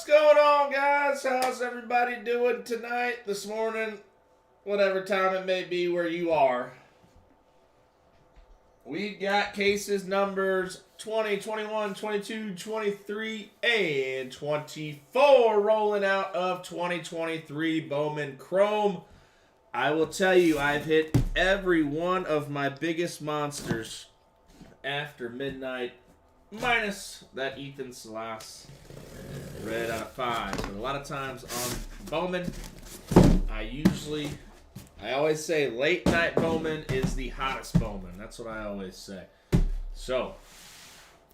going on, guys? How's everybody doing tonight, this morning, whatever time it may be where you are? We've got cases numbers 20, 21, 22, 23, and 24 rolling out of 2023 Bowman Chrome. I will tell you, I've hit every one of my biggest monsters after midnight, minus that Ethan Salas red out of 5. But a lot of times on Bowman, I always say late night Bowman is the hottest Bowman. That's what I always say. So,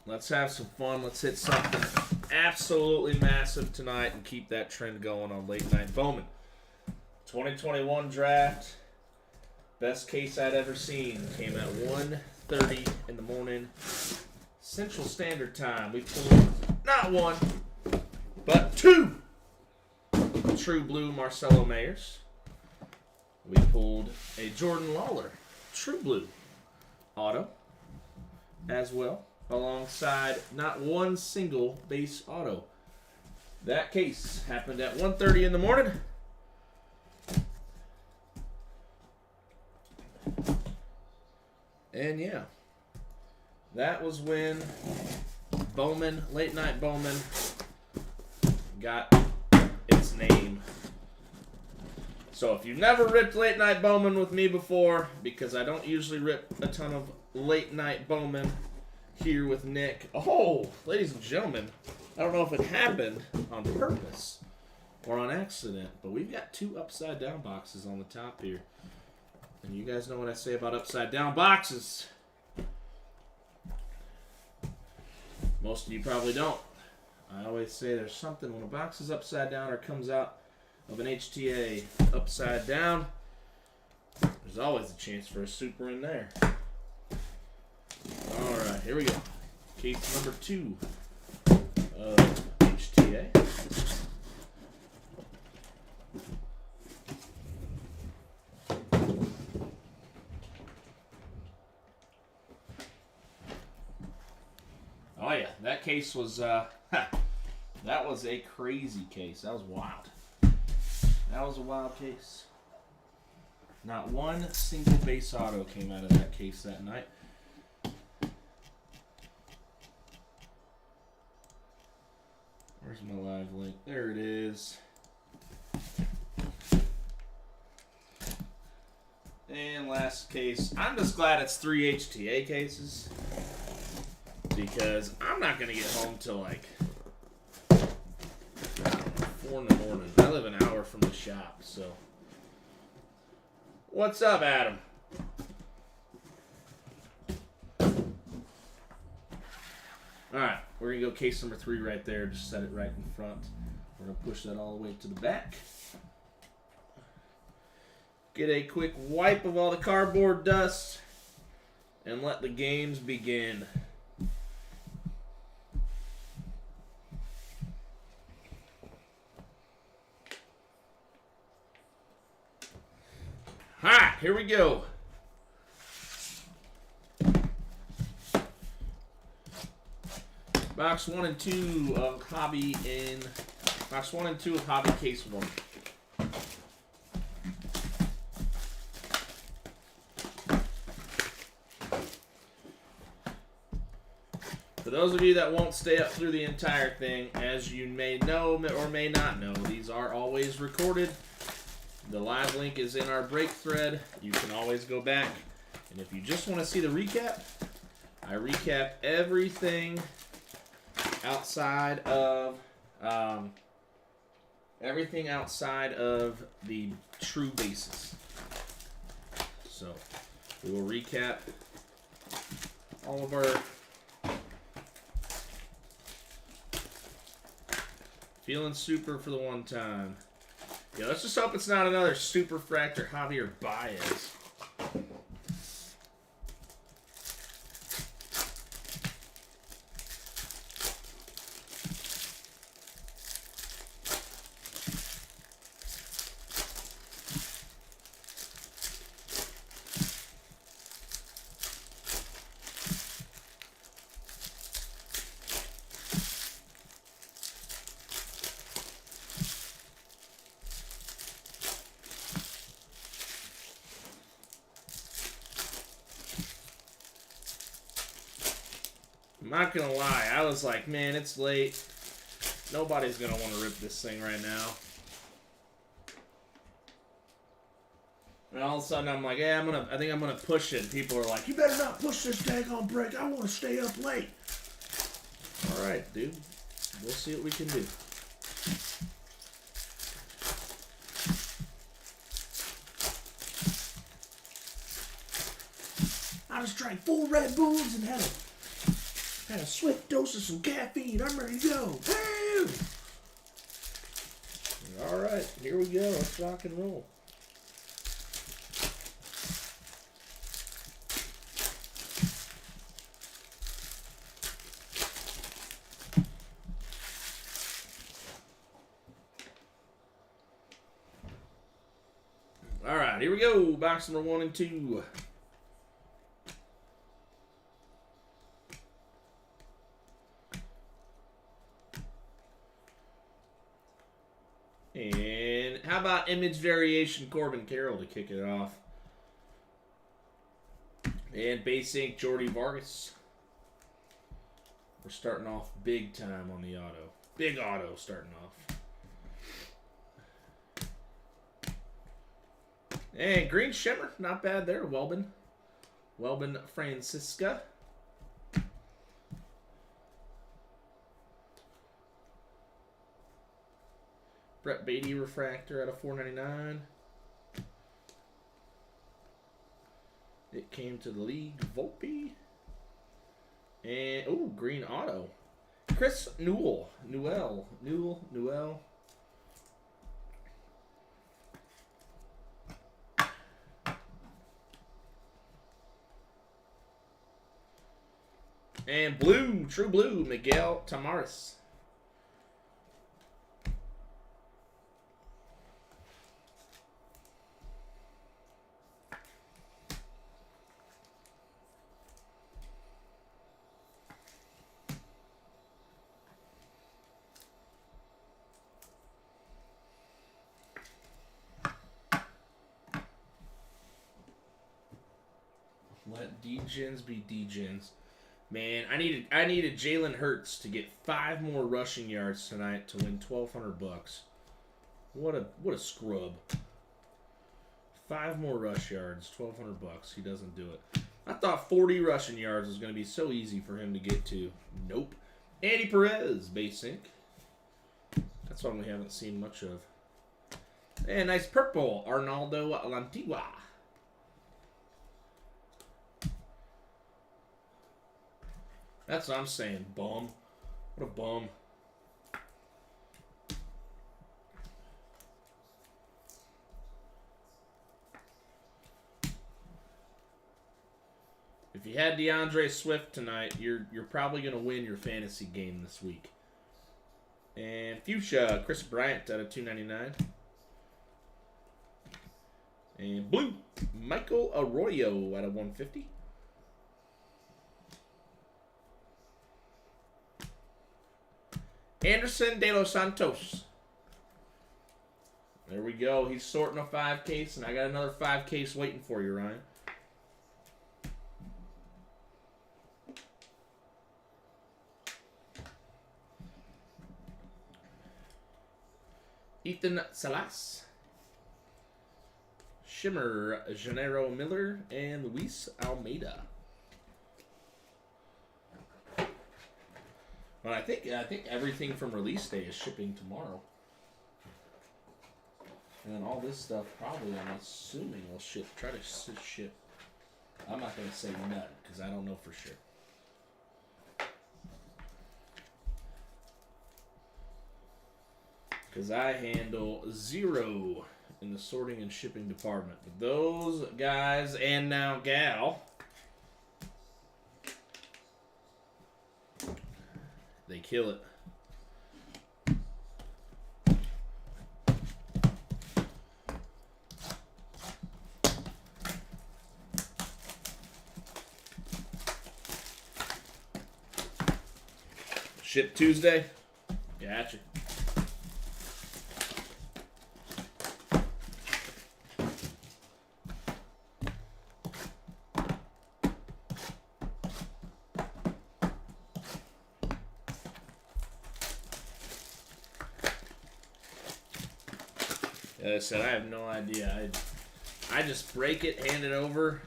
let's have some fun. Let's hit something absolutely massive tonight and keep that trend going on late night Bowman. 2021 draft, best case I'd ever seen, came at 1:30 in the morning, Central Standard Time. We pulled not one, but two True Blue Marcelo Mayers. We pulled a Jordan Lawler True Blue auto as well, alongside not one single base auto. That case happened at 1:30 in the morning. And yeah, that was when Bowman, late night Bowman, got its name. So if you've never ripped late night Bowman with me before, because I don't usually rip a ton of late night Bowman here with Nick. Oh, ladies and gentlemen, I don't know if it happened on purpose or on accident, but we've got two upside down boxes on the top here. And you guys know what I say about upside down boxes. Most of you probably don't. I always say there's something when a box is upside down or comes out of an HTA upside down, there's always a chance for a super in there. Alright, here we go. Case number 2 of HTA. Oh yeah, that case was, that was a crazy case. That was wild. That was a wild case. Not one single base auto came out of that case that night. Where's my live link? There it is. And last case. I'm just glad it's 3 HTA cases, because I'm not going to get home till like 4 in the morning. I live an hour from the shop, so. What's up, Adam? Alright, we're going to go case number 3 right there. Just set it right in front. We're going to push that all the way to the back. Get a quick wipe of all the cardboard dust, and let the games begin. Alright, here we go. Box 1 and 2 of Hobby Box 1 and 2 of Hobby Case 1. For those of you that won't stay up through the entire thing, as you may know or may not know, these are always recorded. The live link is in our break thread. You can always go back. And if you just want to see the recap, I recap everything outside of the true bases. So we will recap all of our feeling super for the one time. Yeah, let's just hope it's not another Super Fractor Javier Baez. not gonna lie. I was like, man, it's late. Nobody's gonna want to rip this thing right now. And all of a sudden, I'm like, yeah, I think I'm gonna push it. And people are like, you better not push this daggone break. I want to stay up late. All right, dude. We'll see what we can do. I just drank 4 Red Bulls and had a swift dose of some caffeine. I'm ready to go. Woo! All right, here we go. Let's rock and roll. All right, here we go. Box number 1 and 2. And how about image variation Corbin Carroll to kick it off? And base ink Jordy Vargas. We're starting off big time on the auto. Big auto starting off. And green shimmer, not bad there. Welbin Francisca. Brett Beatty refractor out of $4.99. It came to the league. Volpe. And, ooh, green auto. Chris Newell. And blue, true blue, Miguel Tamares. Let D-Gens be D-Gens. Man, I needed Jalen Hurts to get 5 more rushing yards tonight to win $1,200. What a scrub. 5 more rush yards, $1,200. He doesn't do it. I thought 40 rushing yards was going to be so easy for him to get to. Nope. Andy Perez, base ink. That's one we haven't seen much of. And nice purple, Arnaldo Lantigua. That's what I'm saying, bum. What a bum. If you had DeAndre Swift tonight, you're probably going to win your fantasy game this week. And fuchsia, Chris Bryant out of $2.99. And blue, Michael Arroyo out of $150. Anderson De Los Santos. There we go. He's sorting a 5 case, and I got another 5 case waiting for you, Ryan. Ethan Salas. Shimmer, Janero Miller, and Luis Almeida. But I think everything from release day is shipping tomorrow. And then all this stuff probably, I'm assuming, will try to ship. I'm not going to say none, because I don't know for sure. Because I handle 0 in the sorting and shipping department. But those guys, and now gal, they kill it. Ship Tuesday? Gotcha. As I said, I have no idea. I just break it, hand it over,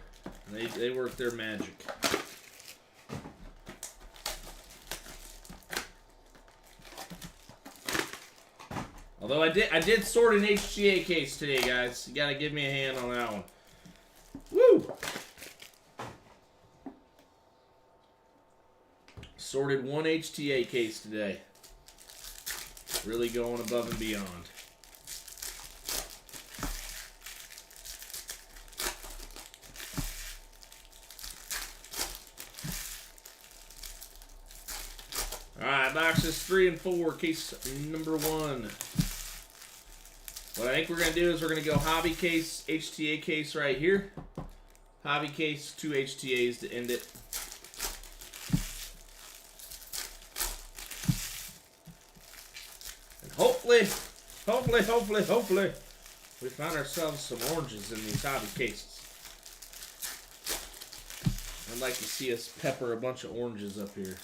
and they work their magic. Although I did sort an HTA case today, guys. You gotta give me a hand on that one. Woo! Sorted one HTA case today. Really going above and beyond. Alright, boxes 3 and 4, case number 1. What I think we're going to do is we're going to go hobby case, HTA case right here. Hobby case, 2 HTAs to end it. And hopefully, we find ourselves some oranges in these hobby cases. I'd like to see us pepper a bunch of oranges up here.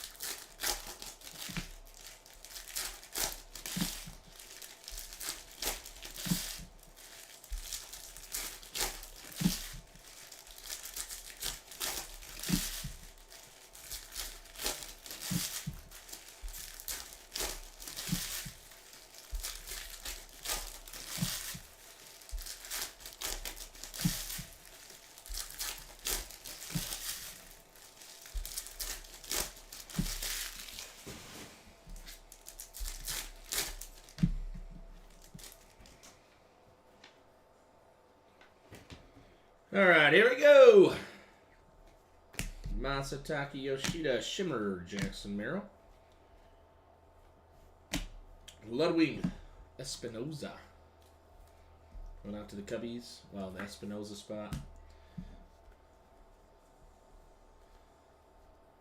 All right, here we go. Masataka Yoshida, Shimmer, Jackson Merrill. Ludwig Espinoza. Going out to the Cubbies. Wow, the Espinoza spot.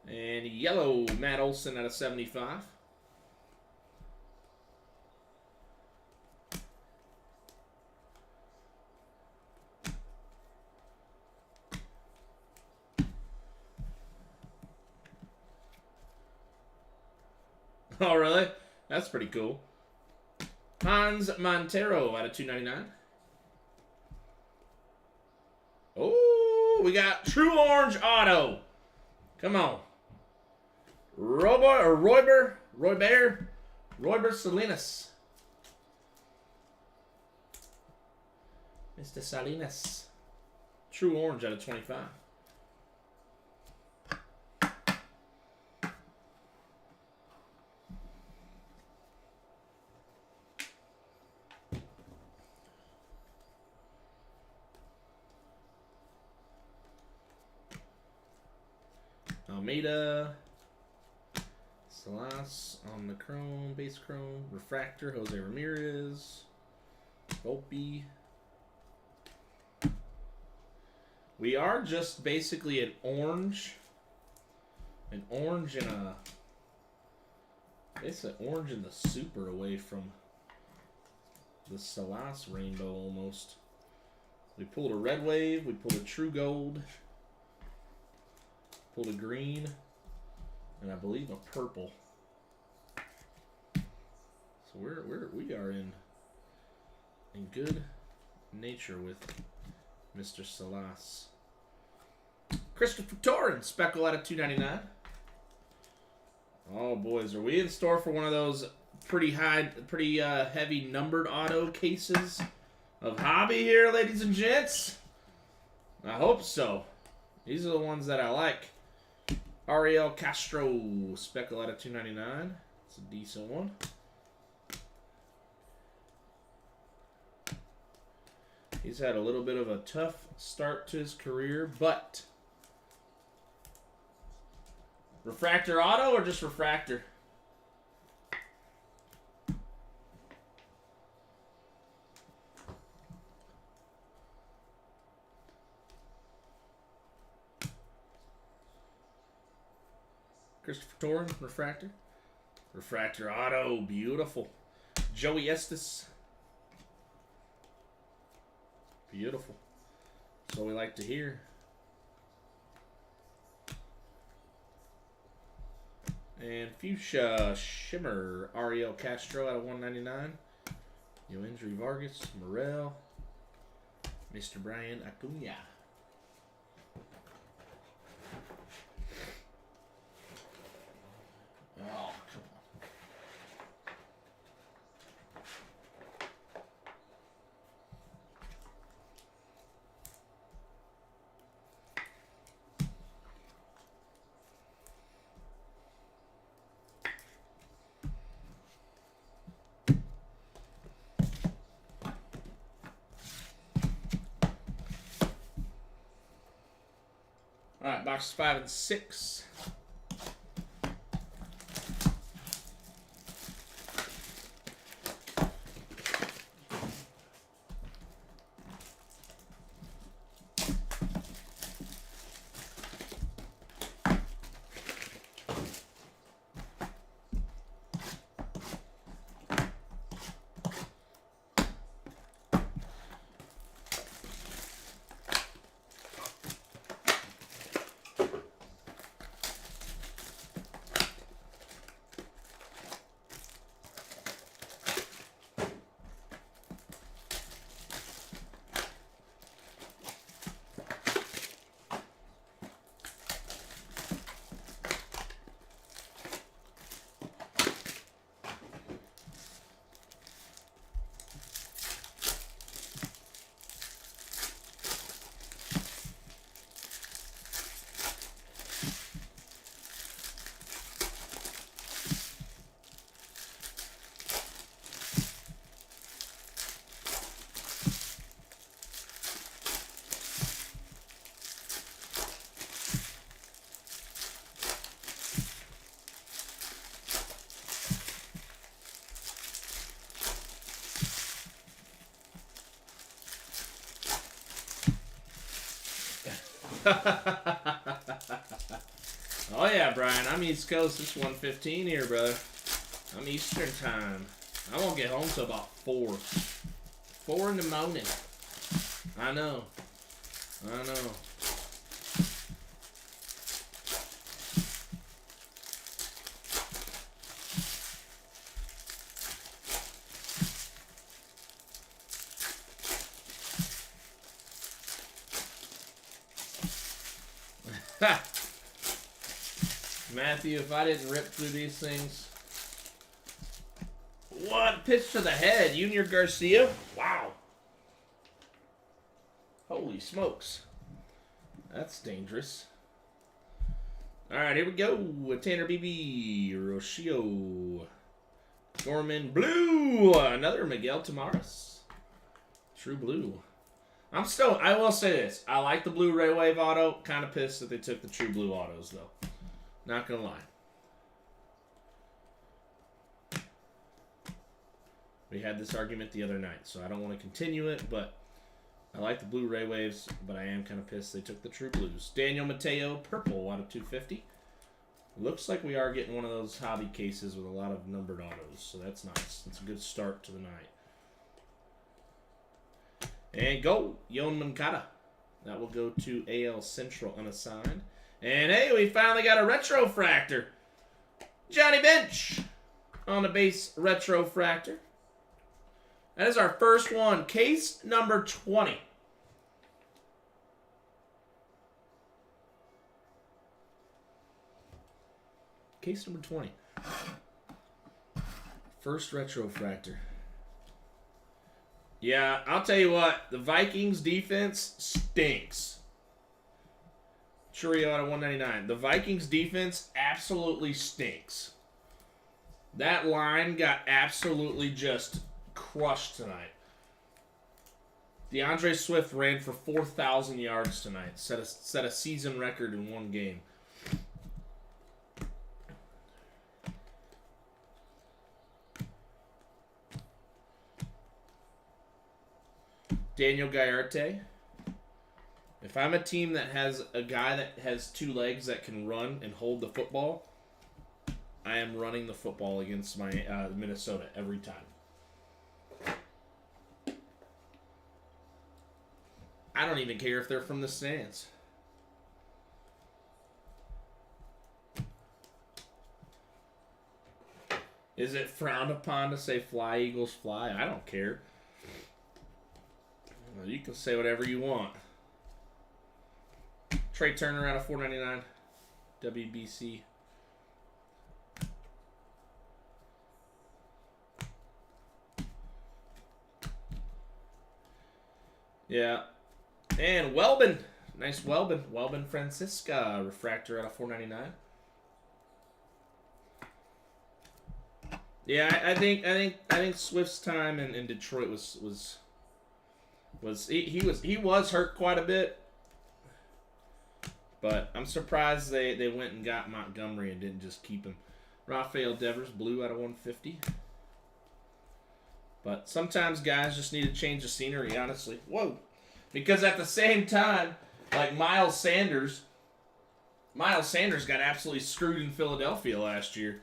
And yellow, Matt Olson out of 75. Oh, really? That's pretty cool. Hans Montero out of 299. Oh, we got True Orange Auto. Come on. Royber Salinas. Mr. Salinas. True Orange out of 25. Almeida, Salas on the chrome, base chrome, refractor, Jose Ramirez, Volpe. We are just basically an orange and it's an orange and the super away from the Salas rainbow almost. We pulled a red wave, we pulled a true gold. Pulled a green, and I believe a purple. So we are in good nature with Mr. Salas. Christopher Torrens, speckle out of 299. Oh boys, are we in store for one of those pretty heavy numbered auto cases of hobby here, ladies and gents? I hope so. These are the ones that I like. Ariel Castro, speckle out of 299. It's a decent one. He's had a little bit of a tough start to his career, but refractor auto or just refractor? Christopher Torrens, refractor. Refractor auto, beautiful. Joey Estes. Beautiful. That's what we like to hear. And Fuchsia Shimmer, Ariel Castro out of 199. Yoendry Vargas, Morel, Mr. Brian Acuna. Oh, come on. All right, boxes 5 and 6. Oh yeah, Brian. I'm East Coast. It's 1:15 here, brother. I'm Eastern time. I won't get home till about 4. 4 in the morning. I know. I know. Matthew, if I didn't rip through these things. What? Pitch to the head. Junior Garcia? Wow. Holy smokes. That's dangerous. Alright, here we go. Tanner BB. Rocio. Gorman Blue. Another Miguel Tamares. True Blue. I will say this. I like the blue Ray Wave auto. Kind of pissed that they took the true blue autos, though. Not gonna lie. We had this argument the other night, so I don't want to continue it, but I like the blue Ray Waves, but I am kind of pissed they took the true blues. Daniel Mateo, purple out of 250. Looks like we are getting one of those hobby cases with a lot of numbered autos, so that's nice. That's a good start to the night. And go, Yon Mankata. That will go to AL Central unassigned. And hey, we finally got a Retrofractor. Johnny Bench on the base Retrofractor. That is our first one. Case number 20. Case number 20. First Retrofractor. Yeah, I'll tell you what. The Vikings defense stinks. Churio out of 199. The Vikings defense absolutely stinks. That line got absolutely just crushed tonight. DeAndre Swift ran for 4,000 yards tonight. Set a season record in one game. Daniel Gallarte. If I'm a team that has a guy that has 2 legs that can run and hold the football, I am running the football against my Minnesota every time. I don't even care if they're from the stands. Is it frowned upon to say fly, Eagles, fly? I don't care. Well, you can say whatever you want. Trey Turner out of $4.99. WBC. Yeah. And Welbin. Nice Welbin. Welbin Francisca. Refractor out of $4.99. Yeah, I think Swift's time in Detroit was he was hurt quite a bit. But I'm surprised they went and got Montgomery and didn't just keep him. Rafael Devers, blue out of 150. But sometimes guys just need to change the scenery, honestly. Whoa. Because at the same time, like Miles Sanders got absolutely screwed in Philadelphia last year.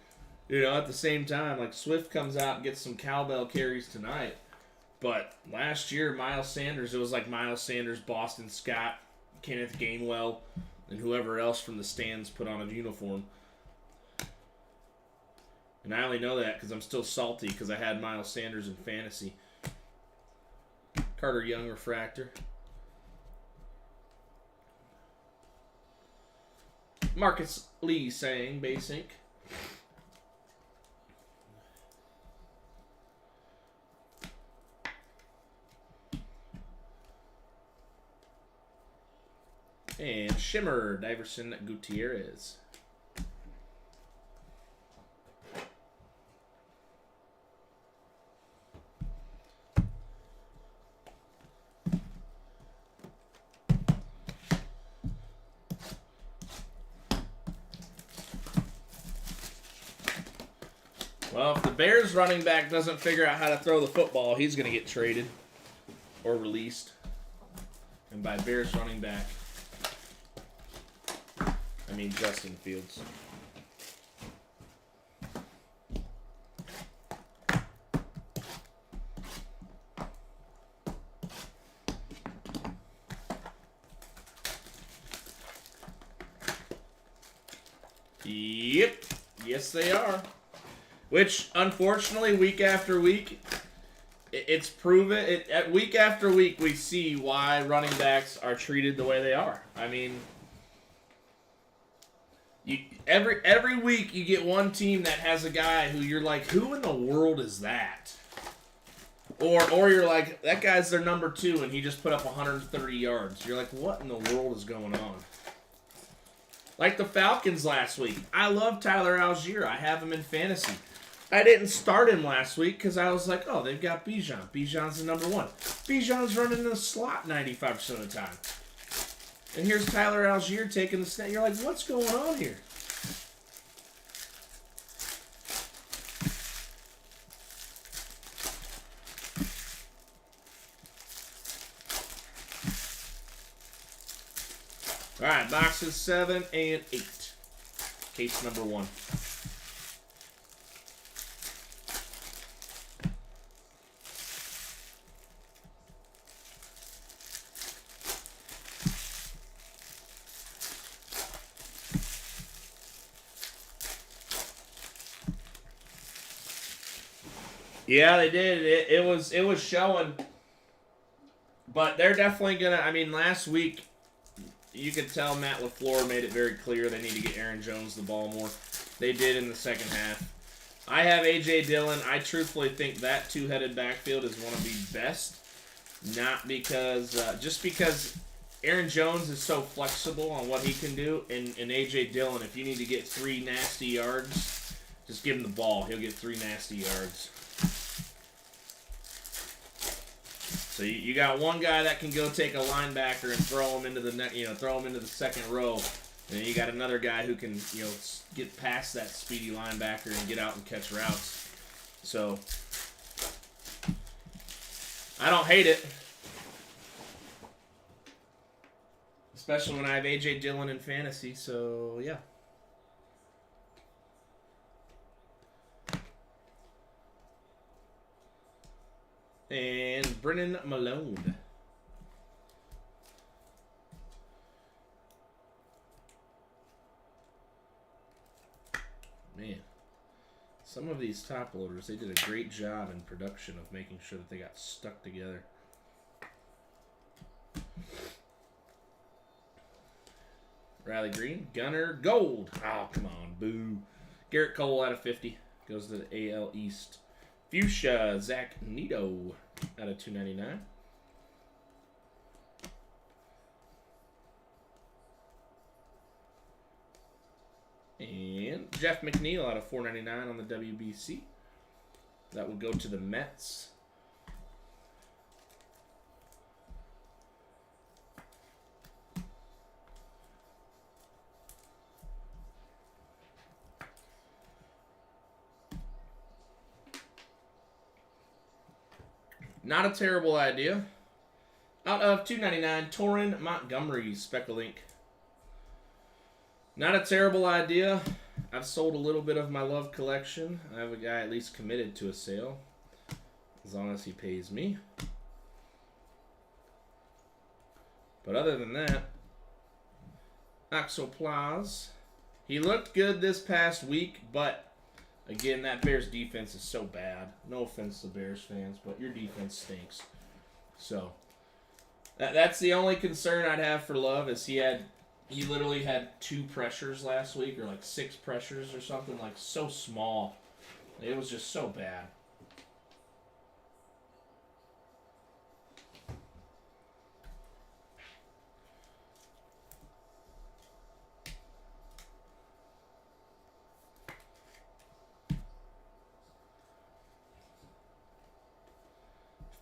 You know, at the same time, like Swift comes out and gets some cowbell carries tonight. But last year, Miles Sanders, it was like Miles Sanders, Boston Scott, Kenneth Gainwell, and whoever else from the stands put on a uniform. And I only know that because I'm still salty because I had Miles Sanders in fantasy. Carter Young refractor. Marcus Lee saying basic. And Shimmer, Diverson Gutierrez. Well, if the Bears running back doesn't figure out how to throw the football, he's going to get traded or released. And by Bears running back, I mean Justin Fields. Yep. Yes, they are. Which, unfortunately, week after week, it's proven. Week after week, we see why running backs are treated the way they are. I mean, every week you get one team that has a guy who you're like, who in the world is that? Or you're like, that guy's their number 2 and he just put up 130 yards. You're like, what in the world is going on? Like the Falcons last week. I love Tyler Algier. I have him in fantasy. I didn't start him last week because I was like, oh, they've got Bijan. Bijan's the number 1. Bijan's running the slot 95% of the time. And here's Tyler Algier taking the snap. You're like, what's going on here? All right, boxes 7 and 8. Case number 1. Yeah, they did. It was showing, but they're definitely gonna. I mean, last week you could tell Matt LaFleur made it very clear they need to get Aaron Jones the ball more. They did in the second half. I have A.J. Dillon. I truthfully think that two-headed backfield is one of the best, not because just because Aaron Jones is so flexible on what he can do, and A.J. Dillon, if you need to get 3 nasty yards, just give him the ball. He'll get 3 nasty yards. So you got one guy that can go take a linebacker and throw him into the second row, and you got another guy who can get past that speedy linebacker and get out and catch routes. So I don't hate it, especially when I have A.J. Dillon in fantasy. So yeah. And Brennan Malone. Some of these top loaders, they did a great job in production of making sure that they got stuck together. Riley Green, Gunner, Gold. Oh, come on, boo. Garrett Cole out of 50. Goes to the AL East. Fuchsia, Zach Neto out of 299. And Jeff McNeil out of 499 on the WBC. That will go to the Mets. Not a terrible idea. Out of 299, Torrin Montgomery, Speckle Ink. Not a terrible idea. I've sold a little bit of my Love collection. I have a guy at least committed to a sale, as long as he pays me. But other than that, Axoplaz. He looked good this past week, but again, that Bears defense is so bad. No offense to Bears fans, but your defense stinks. So that's the only concern I'd have for Love is he literally had 2 pressures last week, or like 6 pressures or something, like so small. It was just so bad.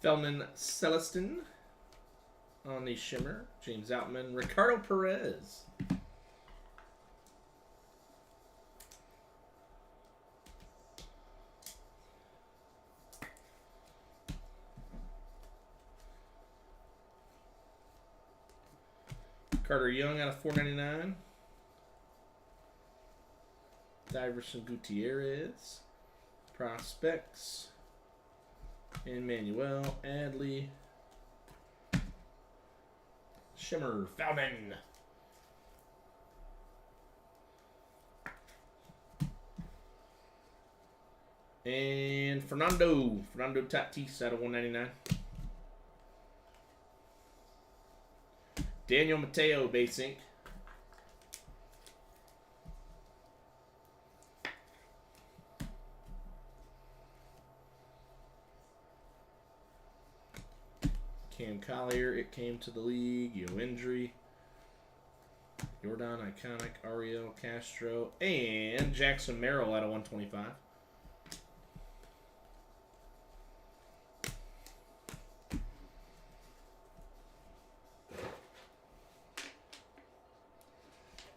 Feldman Celestin on the Shimmer. James Outman. Ricardo Perez. Carter Young out of 499. Diverson Gutierrez. Prospects. Emmanuel Adley. Shimmer Feldman. And Fernando Tatis out of 199. Daniel Mateo base ink. Cam Collier, it came to the league. Yo Injury. Jordan Iconic, Ariel Castro, and Jackson Merrill out of 125.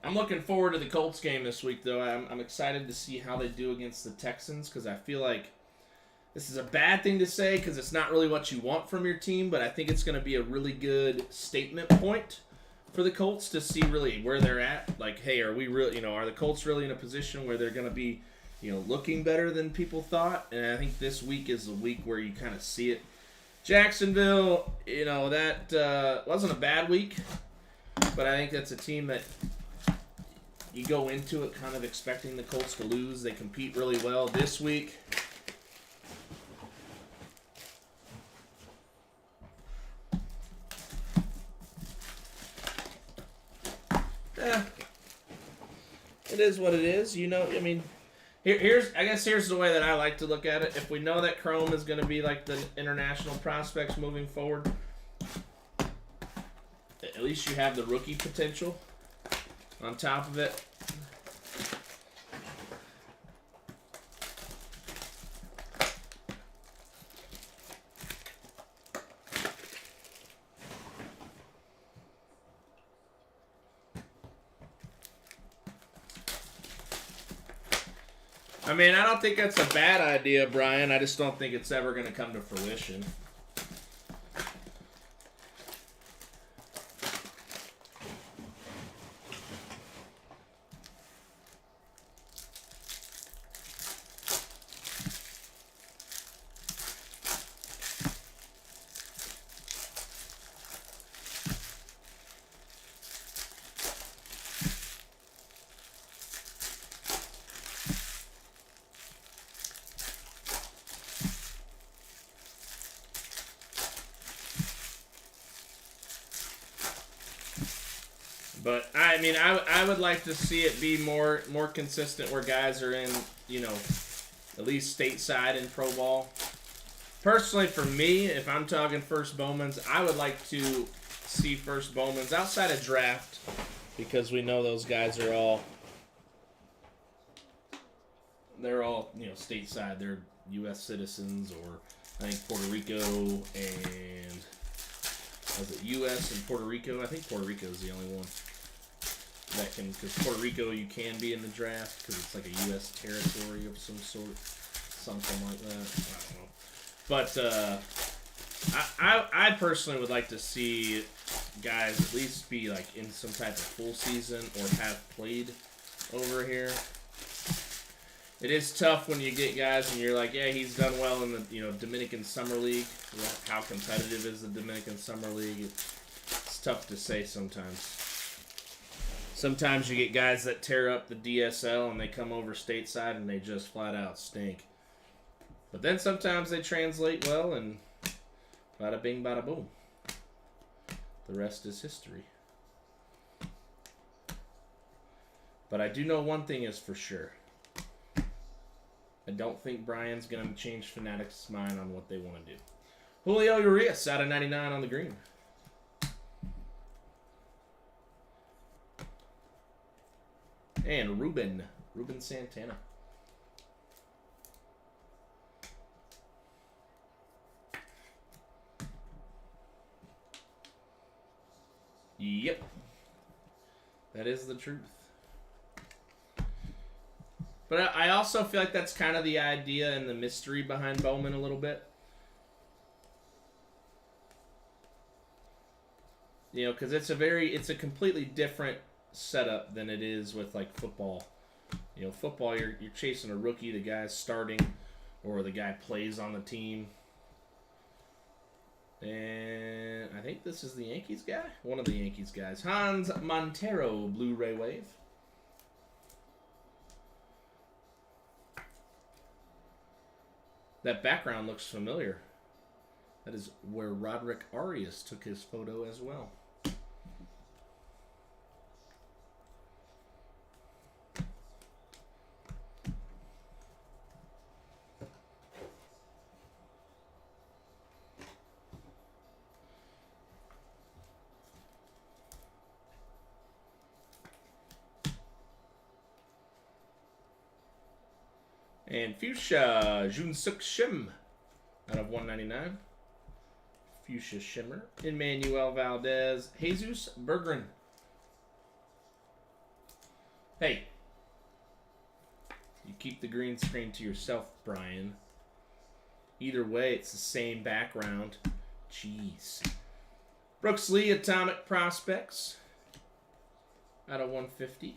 I'm looking forward to the Colts game this week, though. I'm excited to see how they do against the Texans, because I feel like this is a bad thing to say because it's not really what you want from your team, but I think it's going to be a really good statement point for the Colts to see really where they're at. Like, hey, are we really, are the Colts really in a position where they're going to be, looking better than people thought? And I think this week is the week where you kind of see it. Jacksonville, that wasn't a bad week, but I think that's a team that you go into it kind of expecting the Colts to lose. They compete really well this week. It is what it is. Here's the way that I like to look at it. If we know that Chrome is going to be like the international prospects moving forward, at least you have the rookie potential on top of it. I don't think that's a bad idea, Brian. I just don't think it's ever going to come to fruition. But I mean, I would like to see it be more consistent, where guys are in, you know, at least stateside in pro ball. Personally, for me, if I'm talking first Bowmans, I would like to see first Bowmans outside of draft, because we know those guys are all, they're all, you know, stateside. They're U.S. citizens, or I think Puerto Rico and, was it U.S. and Puerto Rico? I think Puerto Rico is the only one that can, because Puerto Rico you can be in the draft because it's like a U.S. territory of some sort, something like that. I don't know. But I personally would like to see guys at least be like in some type of full season or have played over here. It is tough when you get guys and you're like, yeah, he's done well in the, you know, Dominican Summer League. How competitive is the Dominican Summer League? It's tough to say sometimes. Sometimes you get guys that tear up the DSL and they come over stateside and they just flat out stink. But then sometimes they translate well and bada bing, bada boom. The rest is history. But I do know one thing is for sure. I don't think Brian's going to change Fanatics' mind on what they want to do. Julio Urias out of 99 on the green. And Ruben Santana. Yep. That is the truth. But I also feel like that's kind of the idea and the mystery behind Bowman a little bit. You know, because it's a completely different setup than it is with like football. You know, football you're chasing a rookie, the guy's starting, or the guy plays on the team. And I think this is the Yankees guy, one of the Yankees guys, Hans Montero, Blu-ray Wave. That background looks familiar. That is where Roderick Arias took his photo as well. And Fuchsia Junsuk Shim out of 199. Fuchsia Shimmer. Emmanuel Valdez. Jesus Berggren. Hey. You keep the green screen to yourself, Brian. Either way, it's the same background. Jeez. Brooks Lee Atomic Prospects out of 150.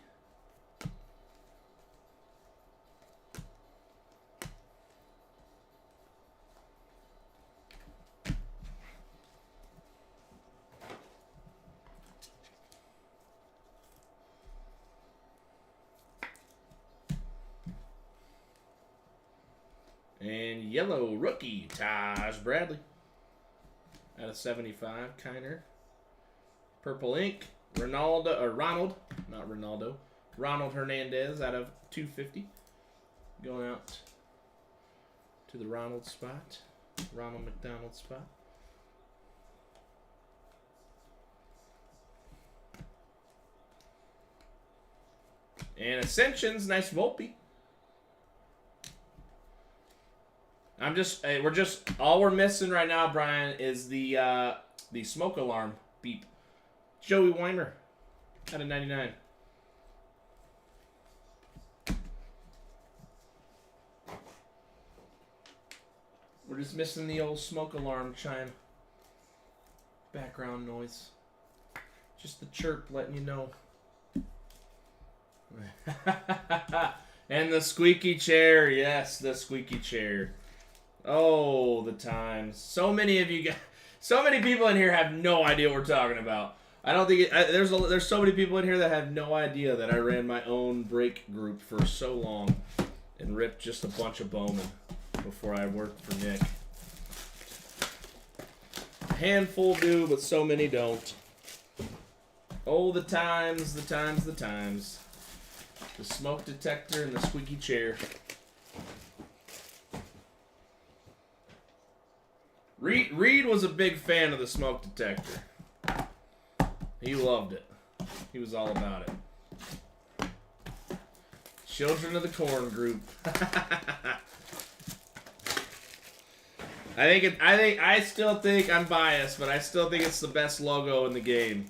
And yellow rookie, Taj Bradley. Out of 75, Kiner. Purple ink, Ronald Hernandez out of 250. Going out to the Ronald spot. Ronald McDonald spot. And Ascensions, nice Volpe. All we're missing right now, Brian, is the smoke alarm beep. Joey Weimer, out of 99. We're just missing the old smoke alarm chime. Background noise. Just the chirp letting you know. And the squeaky chair. Yes, the squeaky chair. Oh, the times. So many of you guys, so many people in here have no idea what we're talking about. I don't think there's so many people in here that have no idea that I ran my own break group for so long and ripped just a bunch of Bowman before I worked for Nick. A handful do, but so many don't. Oh, the times, the times, the times. The smoke detector and the squeaky chair. Reed was a big fan of the smoke detector. He loved it. He was all about it. Children of the Corn group. I still think I'm biased, but I still think it's the best logo in the game.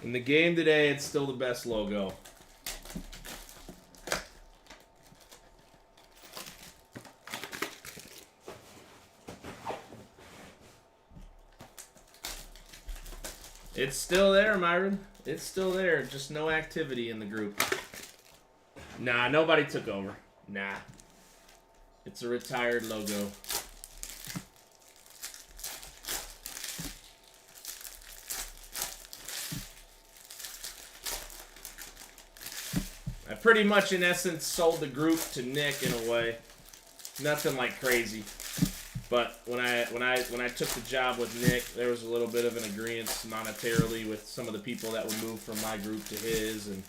In the game today, it's still the best logo. It's still there, Myron. It's still there. Just no activity in the group. Nah, nobody took over. Nah. It's a retired logo. I pretty much, in essence, sold the group to Nick in a way. Nothing like crazy. But when I took the job with Nick, there was a little bit of an agreement monetarily with some of the people that would move from my group to his, and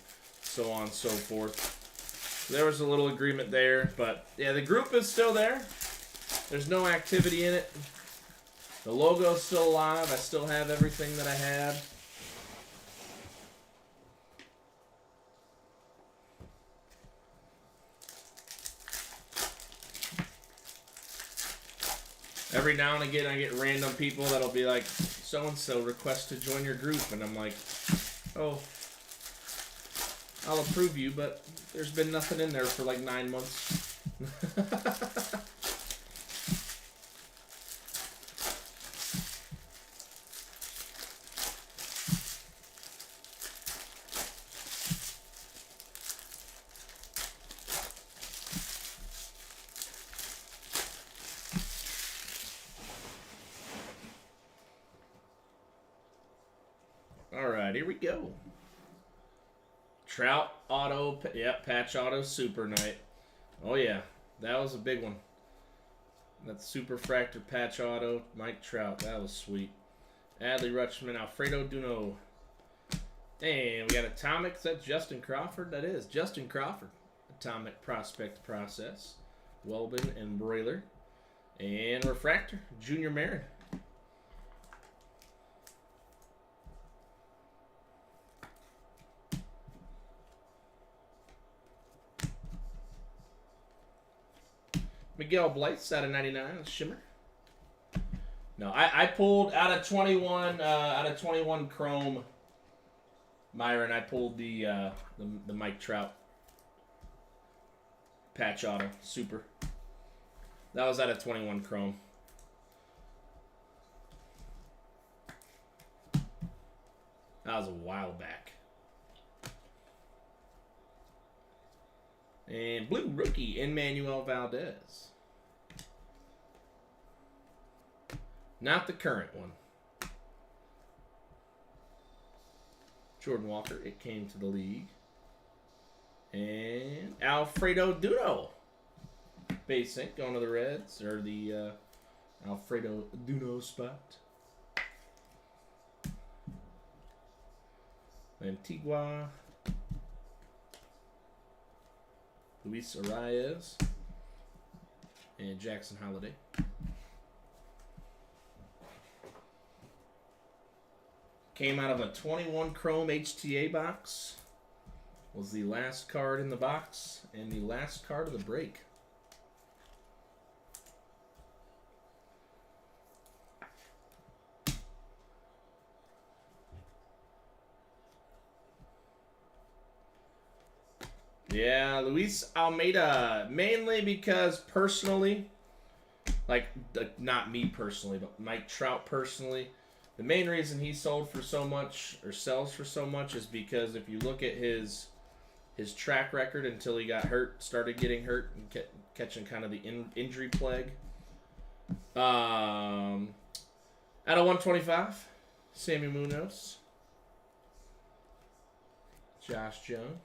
so on and so forth. There was a little agreement there, but yeah, the group is still there. There's no activity in it. The logo's still alive. I still have everything that I had. Every now and again, I get random people that'll be like, so-and-so requests to join your group. And I'm like, oh, I'll approve you, but there's been nothing in there for like 9 months. Here we go. Trout auto, yep, patch auto super night. Oh yeah, that was a big one. That super fractor patch auto, Mike Trout, that was sweet. Adley Rutschman, Alfredo Duno. And we got Atomic, is that Justin Crawford? That is Justin Crawford. Atomic Prospect Process. Welbin and Broiler. And Refractor, Junior Marin. Miguel Blights out of 99, Shimmer. No, I pulled out of 21 Chrome. Myron, I pulled the Mike Trout patch auto super. That was out of 21 Chrome. That was a while back. And blue rookie, Emmanuel Valdez. Not the current one. Jordan Walker, it came to the league. And Alfredo Duno. Basic, going to the Reds, or the Alfredo Duno spot. Antigua. Luis Arias. And Jackson Holiday. Came out of a 21 Chrome HTA box. Was the last card in the box and the last card of the break. Yeah, Luis Almeida, mainly because personally, like not me personally, but Mike Trout personally, the main reason he sold for so much or sells for so much is because if you look at his track record until he got hurt, started getting hurt and catching kind of the injury plague. Out of 125, Sammy Munoz, Josh Jones.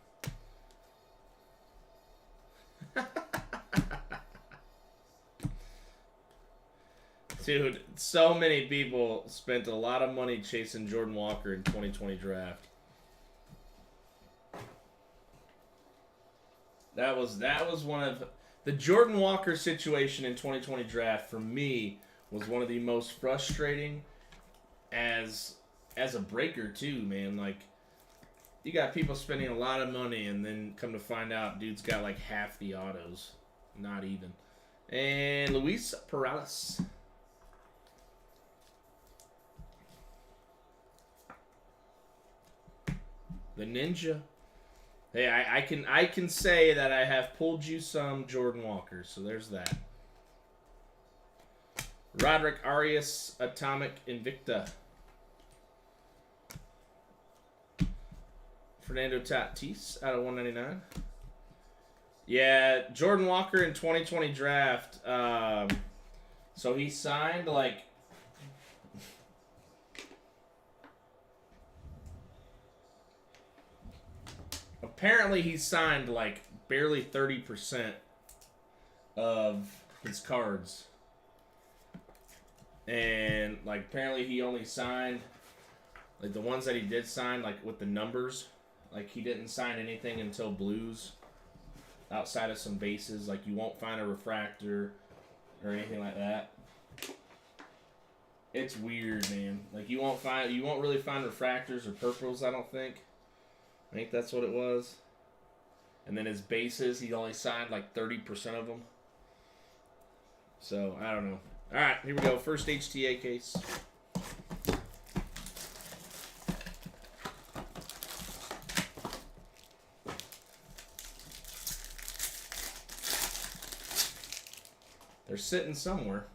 Dude, so many people spent a lot of money chasing Jordan Walker in 2020 draft. That was one of the Jordan Walker situation in 2020 draft for me was one of the most frustrating as a breaker too, man. Like you got people spending a lot of money and then come to find out dude's got like half the autos. Not even. And Luis Perales. The Ninja. Hey, I can say that I have pulled you some Jordan Walker, so there's that. Roderick Arias, Atomic Invicta. Fernando Tatis out of 199. Yeah, Jordan Walker in 2020 draft. So he signed like... Apparently he signed like barely 30% of his cards. And like apparently he only signed like the ones that he did sign like with the numbers. Like he didn't sign anything until blues outside of some bases. Like you won't find a refractor or anything like that. It's weird, man. Like you won't really find refractors or purples, I don't think. I think that's what it was. And then his bases, he only signed like 30% of them. So, I don't know. All right, here we go. First HTA case. They're sitting somewhere.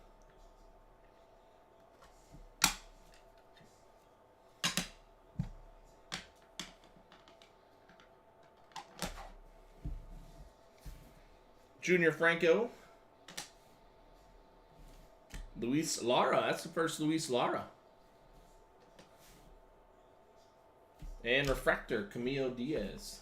Junior Franco. Luis Lara. That's the first Luis Lara. And refractor, Camilo Diaz.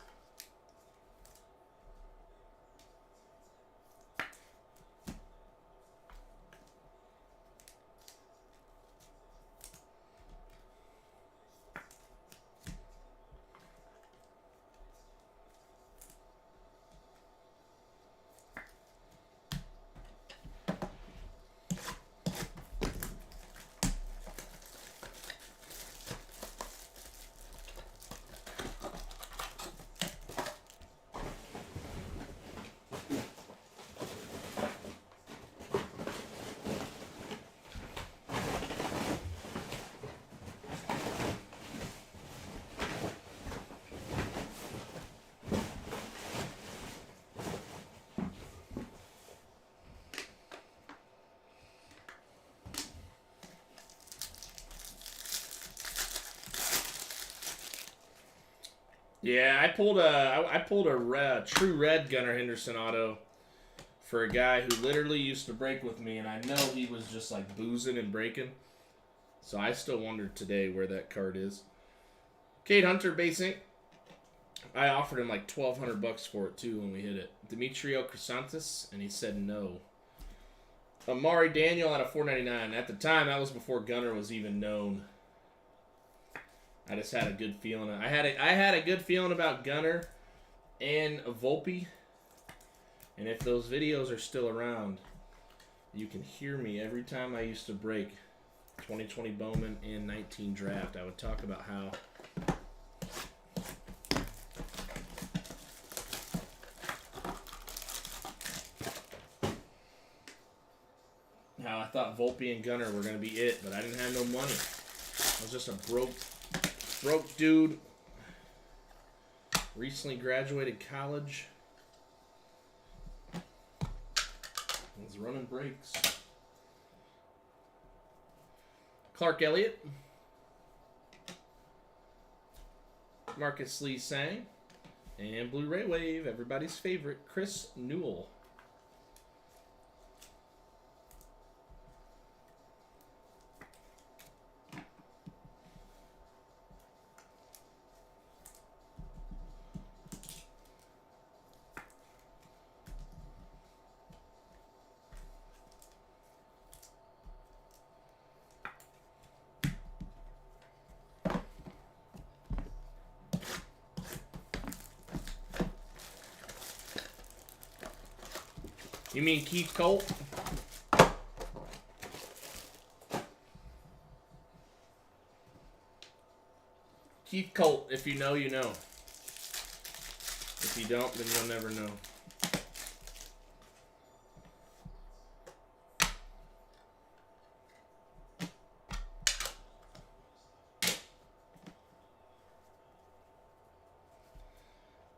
Yeah, I pulled a true red Gunnar Henderson auto for a guy who literally used to break with me, and I know he was just like boozing and breaking. So I still wonder today where that card is. Cade Hunter basing. I offered him like $1,200 for it too when we hit it. Demetrio Crisantis, and he said no. Amari Daniel out of $4.99. At the time, that was before Gunnar was even known. I just had a good feeling. I had a good feeling about Gunnar and Volpe. And if those videos are still around, you can hear me every time I used to break 2020 Bowman and 19 draft. I would talk about how I thought Volpe and Gunnar were going to be it, but I didn't have no money. I was just a broke dude. Recently graduated college. Was running breaks. Clark Elliott. Marcus Lee Sang. And Blu-ray Wave, everybody's favorite, Chris Newell. You mean Keith Colt? Keith Colt, if you know, you know. If you don't, then you'll never know.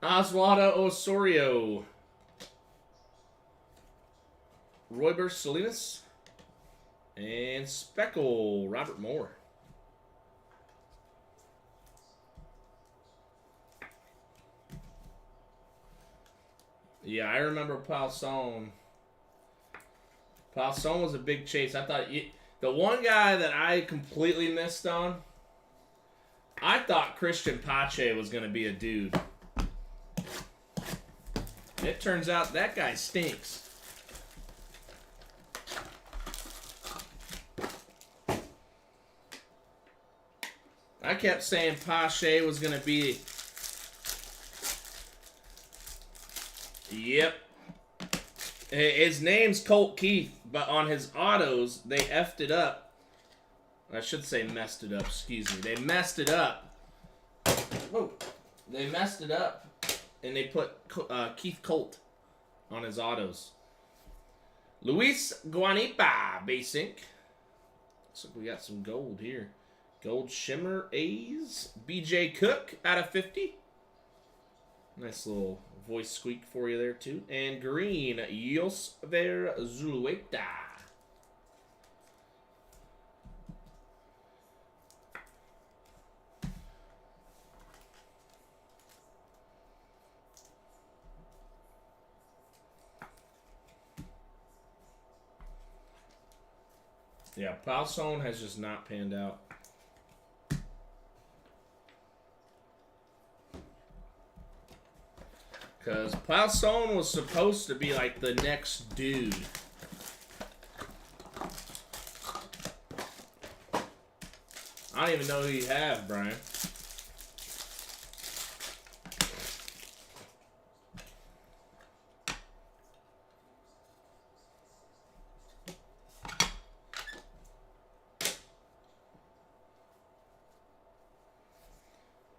Oswaldo Osorio. Royber Salinas. And Speckle, Robert Moore. Yeah, I remember Palsone. Palsone was a big chase. I thought the one guy that I completely missed on, I thought Christian Pache was going to be a dude. It turns out that guy stinks. I kept saying Pache was going to be... Yep. His name's Colt Keith, but on his autos, they effed it up. I should say messed it up, excuse me. They messed it up. Whoa. They messed it up, and they put Keith Colt on his autos. Luis Guanipa, base ink. Looks like we got some gold here. Gold Shimmer A's. BJ Cook out of 50. Nice little voice squeak for you there, too. And green, Yosver Zulueta. Yeah, Palsone has just not panned out. Because Palsone was supposed to be like the next dude. I don't even know who you have, Brian.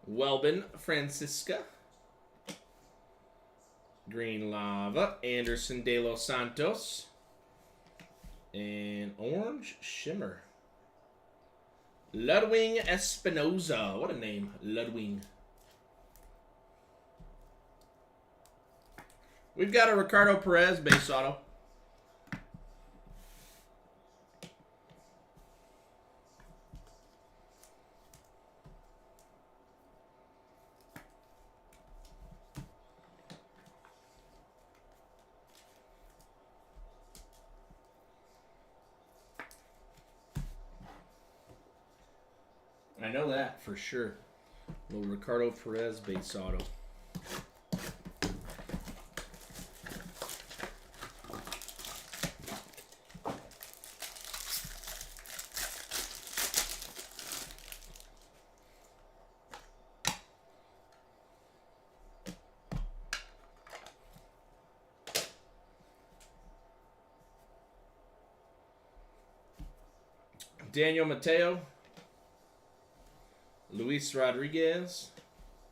Welbin Francisca. Green Lava, Anderson De Los Santos. And Orange Shimmer. Ludwig Espinoza. What a name, Ludwig. We've got a Ricardo Perez base auto. I know that for sure. Little Ricardo Perez base auto. Daniel Mateo. Luis Rodriguez.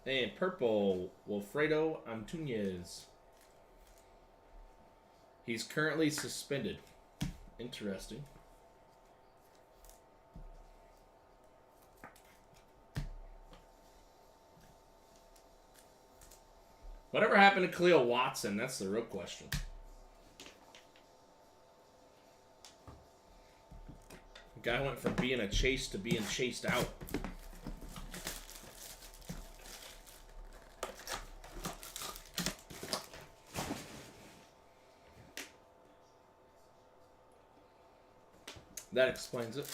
And purple, Wilfredo Antunez. He's currently suspended. Interesting. Whatever happened to Cleo Watson? That's the real question. The guy went from being a chase to being chased out. That explains it.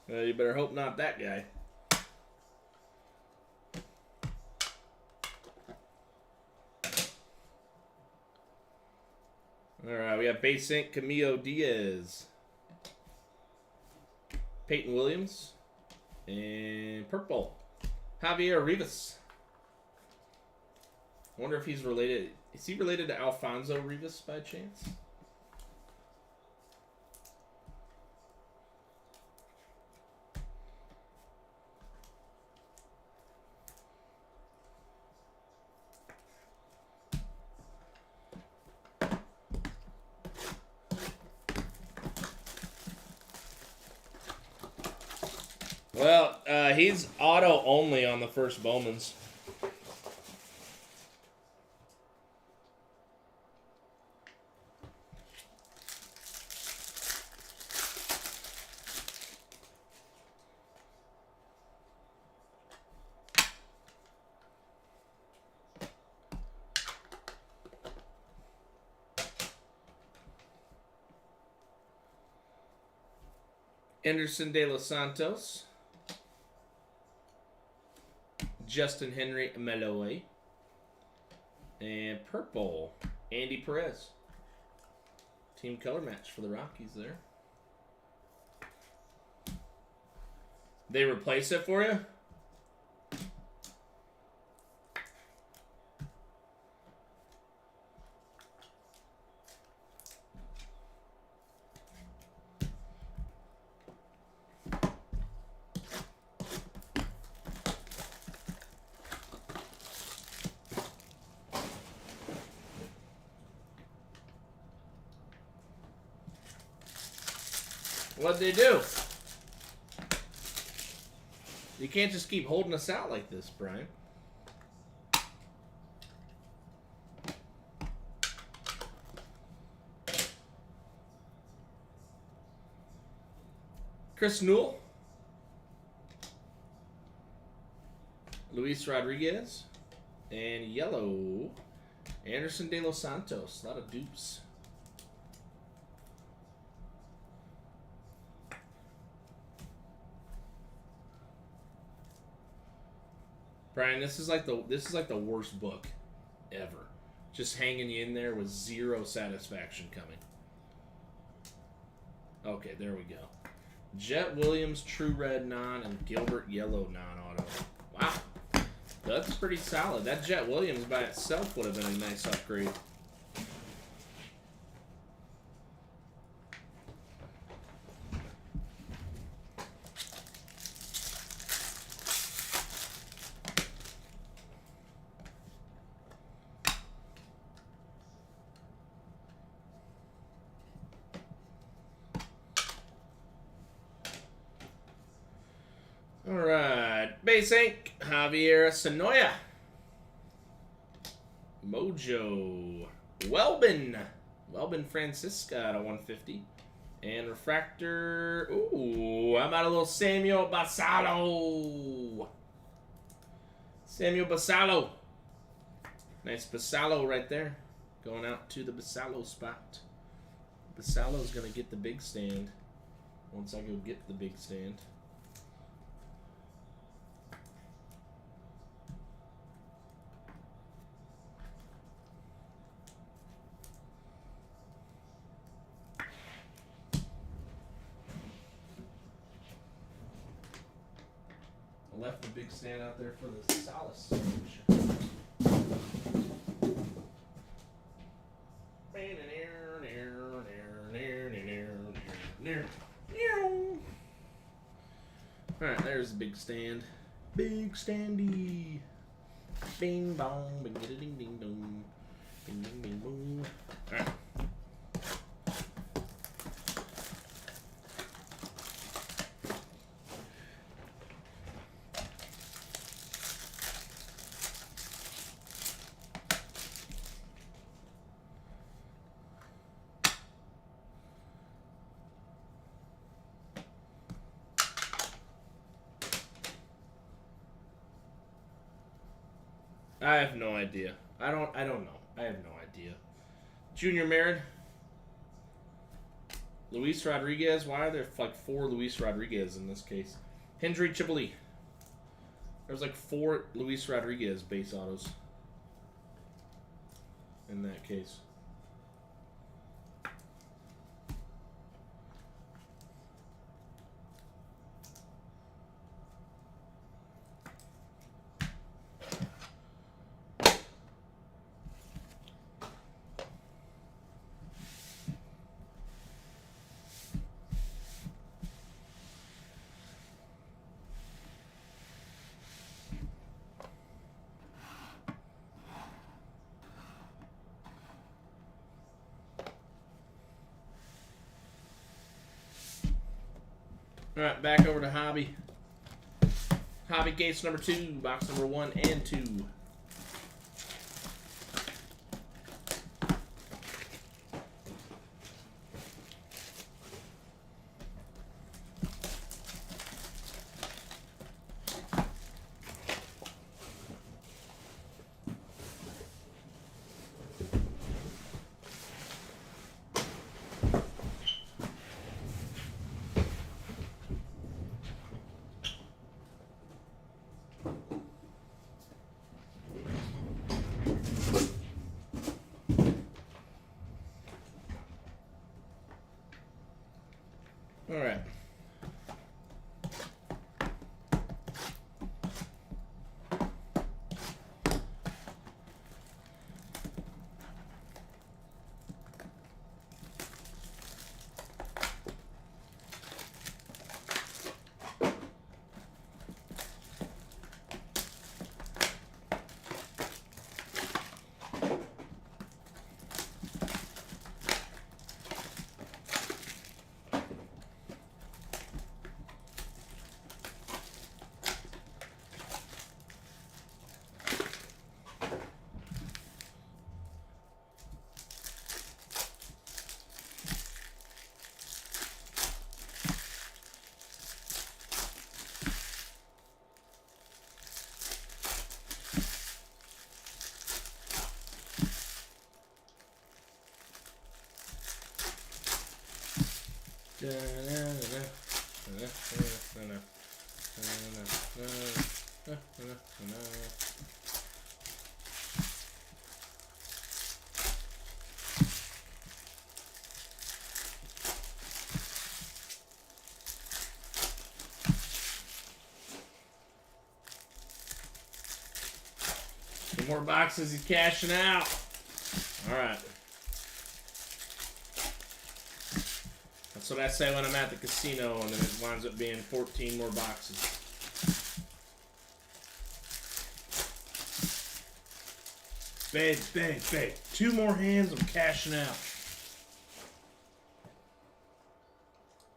Well, you better hope not that guy. Alright, we have base ink, Camilo Diaz. Peyton Williams. And purple, Javier Rivas. I wonder if he's related. Is he related to Alfonso Rivas by chance? Well, he's auto only on the first Bowmans. Anderson De Los Santos. Justin Henry Meloy. And purple, Andy Perez. Team color match for the Rockies there. They replace it for you? What'd they do? You can't just keep holding us out like this, Brian. Chris Newell. Luis Rodriguez. And yellow, Anderson De Los Santos. A lot of dupes. Brian, this is like the worst book ever. Just hanging you in there with zero satisfaction coming. Okay, there we go. Jet Williams, True Red Non, and Gilbert Yellow Non-Auto. Wow. That's pretty solid. That Jet Williams by itself would have been a nice upgrade. All right, base ink, Javier Sonoya, Mojo, Welbin Francisca at a 150, and refractor. Ooh, I'm out a little Samuel Basallo. Nice Basallo right there, going out to the Basallo spot. Basallo's gonna get the big stand once I go get the big stand. Left the big stand out there for the Salas. Alright, there's the big stand. Big standy. Bing bong, bing ding ding dong. Bing ding ding boom. Alright. I have no idea. I don't know. I have no idea. Junior Marin. Luis Rodriguez. Why are there like 4 Luis Rodriguez in this case? Hendry Chiboli. There's like 4 Luis Rodriguez base autos in that case. All right, back over to Hobby. Hobby case number 2, box number 1 and 2. All right. Two more boxes, he's cashing out. All right. That's what I say when I'm at the casino, and then it winds up being 14 more boxes. Babe, babe, babe. 2 more hands, I'm cashing out.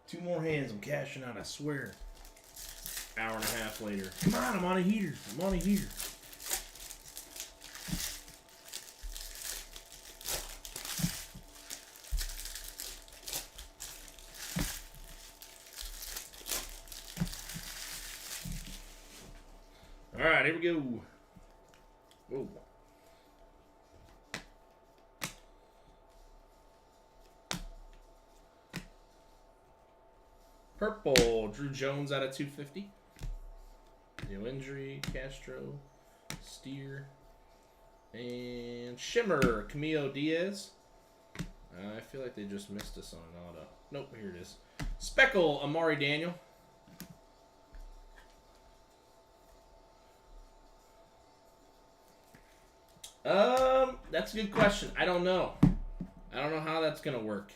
2 more hands, I'm cashing out, I swear. Hour and a half later. Come on, I'm on a heater. I'm on a heater. All right, here we go. Whoa. Purple, Drew Jones out of 250. No injury, Castro, Steer, and Shimmer, Camilo Diaz. I feel like they just missed us on an auto. Nope, here it is. Speckle, Amari Daniel. That's a good question. I don't know. I don't know how that's going to work.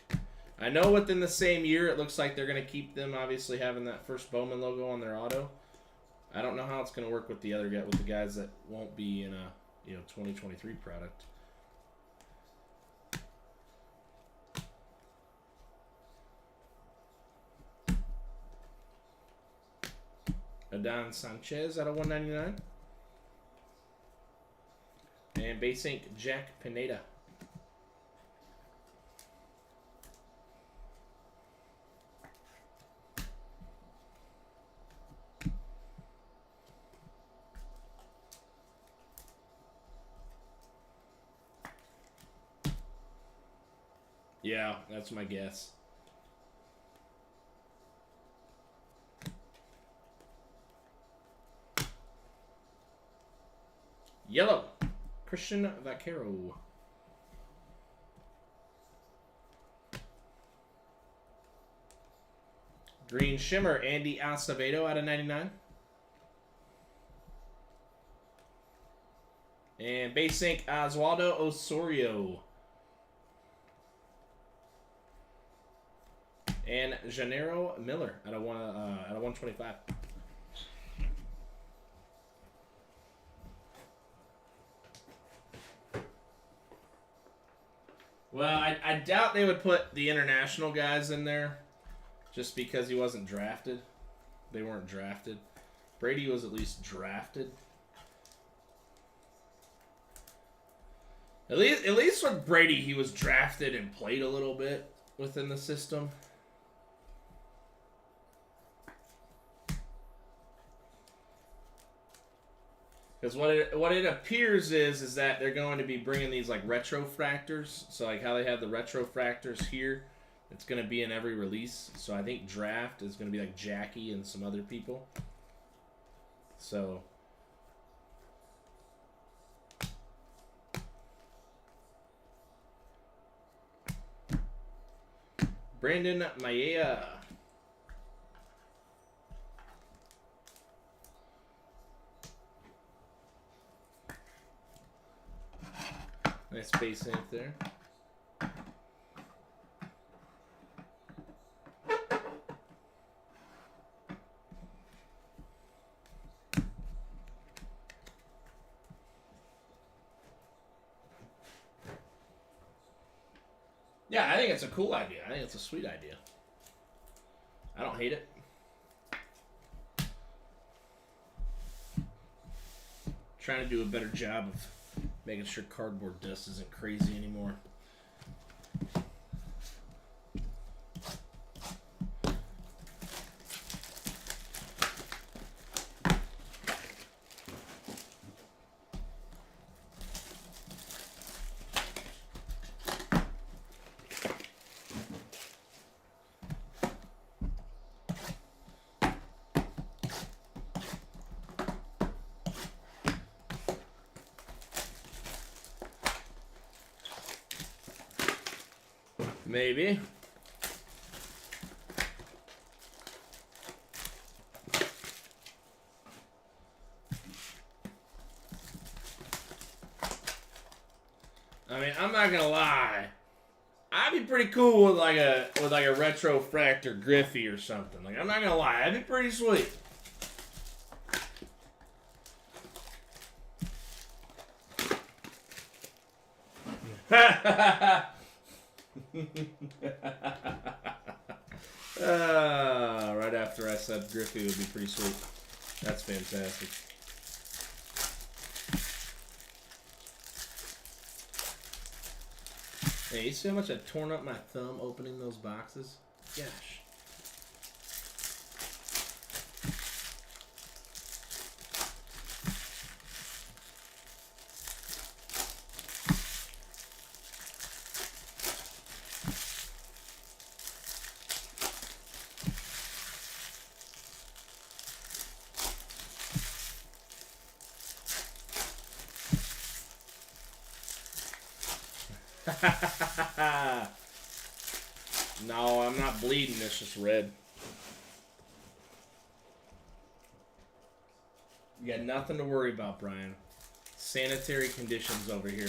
I know within the same year, it looks like they're going to keep them obviously having that first Bowman logo on their auto. I don't know how it's going to work with the other with the guys that won't be in a 2023 product. Adon Sanchez out of 199. And base ink Jack Pineda. Yeah, that's my guess. Yellow, Christian Vaquero. Green Shimmer, Andy Acevedo out of 99. And base ink Oswaldo Osorio. And Janero Miller out of 125. Well, I doubt they would put the international guys in there just because he wasn't drafted. they weren't drafted. Brady was at least drafted. At least with Brady, he was drafted and played a little bit within the system. Because what it appears is that they're going to be bringing these like retrofractors. So like how they have the retrofractors here, it's going to be in every release. So I think draft is going to be like Jackie and some other people. So Brandon Maya. Nice base ink there. Yeah, I think it's a cool idea. I think it's a sweet idea. I don't hate it. Trying to do a better job of making sure cardboard dust isn't crazy anymore. Maybe. I mean, I'm not gonna lie. I'd be pretty cool with like a retrofractor Griffey or something. Like, I'm not gonna lie, that'd be pretty sweet. Right after I said Griffey would be pretty sweet. That's fantastic. Hey, you see how much I torn up my thumb opening those boxes? Gosh. No, I'm not bleeding. It's just red. You got nothing to worry about, Brian. Sanitary conditions over here.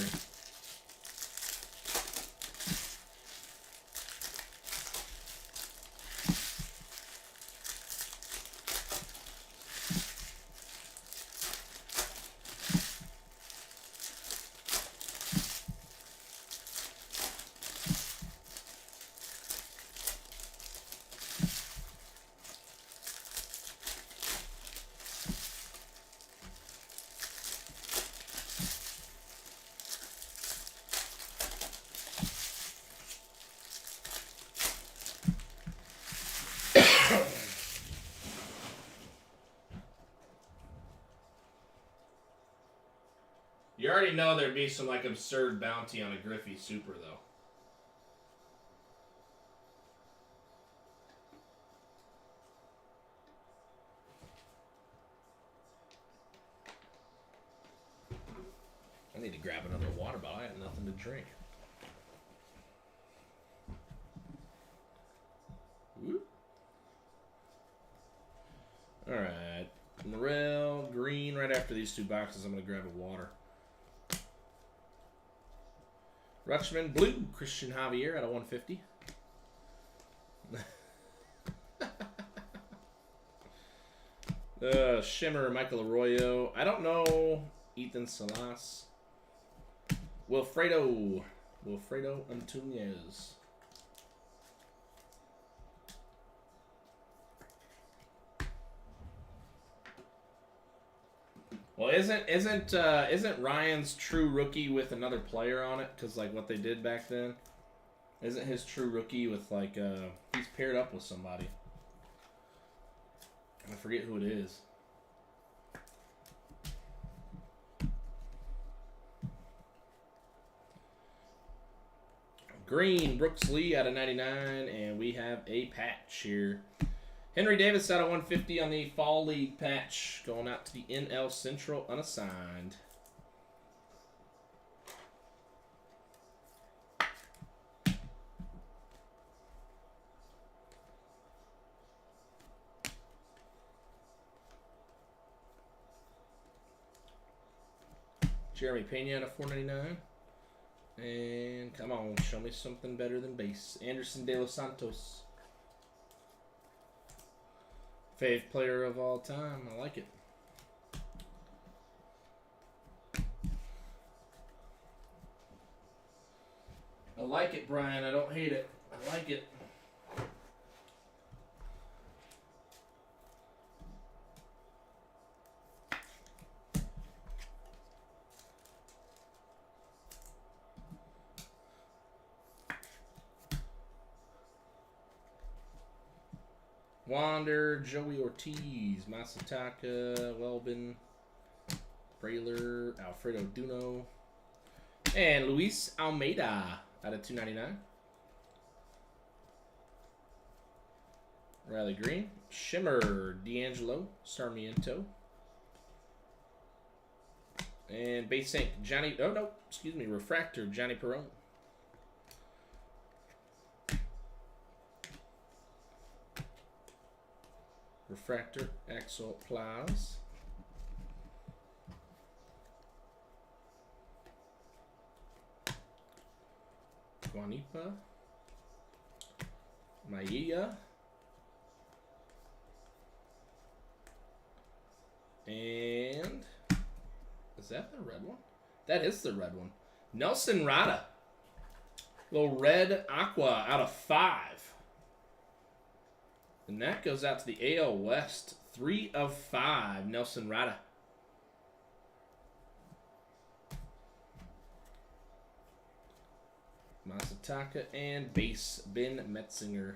You already know there'd be some like absurd bounty on a Griffey Super though. I need to grab another water bottle. I have nothing to drink. Whoop. All right, Morel, green. Right after these two boxes, I'm gonna grab a water. Rutschman, blue, Christian Javier at a 150. Shimmer, Michael Arroyo. I don't know. Ethan Salas. Wilfredo Antunes. Well, isn't Ryan's true rookie with another player on it? Because like what they did back then, isn't his true rookie with like he's paired up with somebody. I forget who it is. Green, Brooks Lee out of 99, and we have a patch here. Henry Davis out of 150 on the Fall League patch, going out to the NL Central unassigned. Jeremy Pena out of 499. And come on, show me something better than base. Anderson De Los Santos. Fave player of all time. I like it. I like it, Brian. I don't hate it. I like it. Wander, Joey Ortiz, Masataka, Welbin, Brayler, Alfredo Duno, and Luis Almeida out of 299. Riley Green, Shimmer, D'Angelo, Sarmiento, and Base Ink, Johnny. Oh no, excuse me, Refractor, Johnny Perone. Refractor, Axel Plaz. Guanipa. Maia. And is that the red one? That is the red one. Nelson Rada. Little red aqua out of 5. And that goes out to the AL West. 3 of 5, Nelson Rada. Masataka and base, Ben Metzinger.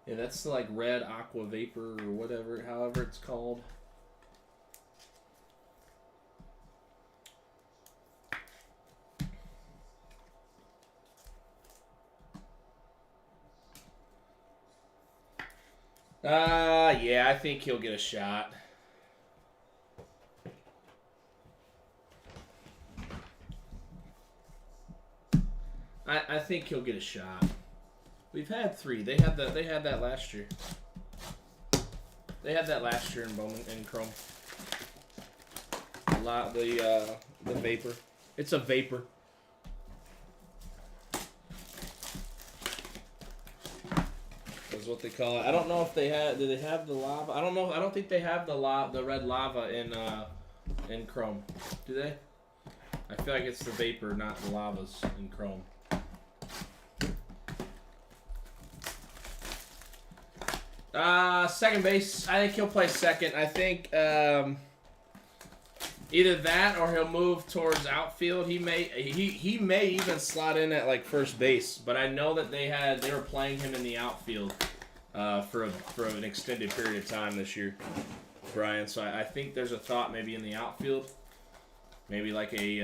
Yeah, that's like red aqua vapor or whatever, however it's called. Yeah, I think he'll get a shot. I think he'll get a shot. We've had 3. They had that last year. They had that last year in Bowman and Chrome. The vapor. It's a vapor. Is what they call it. I don't know if they had. Do they have the lava? I don't know. I don't think they have the red lava in Chrome. Do they? I feel like it's the vapor, not the lavas in Chrome. Second base. I think he'll play second. I think either that or he'll move towards outfield. He may even slot in at like first base. But I know that they were playing him in the outfield for an extended period of time this year, Brian. So I think there's a thought maybe in the outfield, maybe like a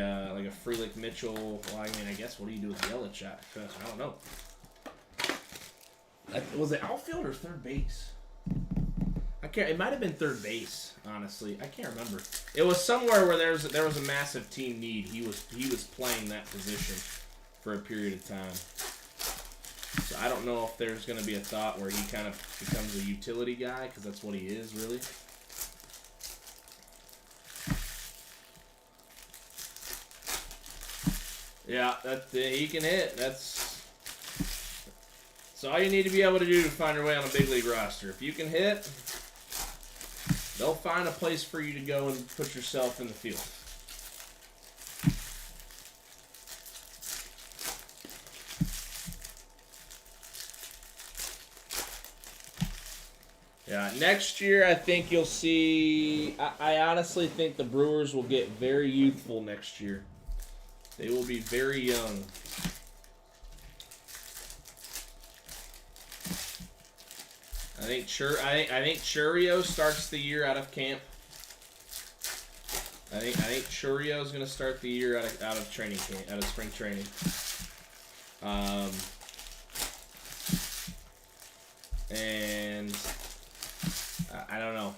Frelick Mitchell. Well, I mean, I guess what do you do with Yelich? I don't know. Was it outfield or third base? I can't. It might have been third base. Honestly, I can't remember. It was somewhere where there was a massive team need. He was playing that position for a period of time. So I don't know if there's going to be a thought where he kind of becomes a utility guy, because that's what he is really. Yeah, he can hit. That's all you need to be able to do to find your way on a big league roster. If you can hit, they'll find a place for you to go and put yourself in the field. Yeah, next year I think you'll see. I honestly think the Brewers will get very youthful next year. They will be very young. I think Churio starts the year out of camp. I think Churio is going to start the year out of training camp, out of spring training. And I don't know.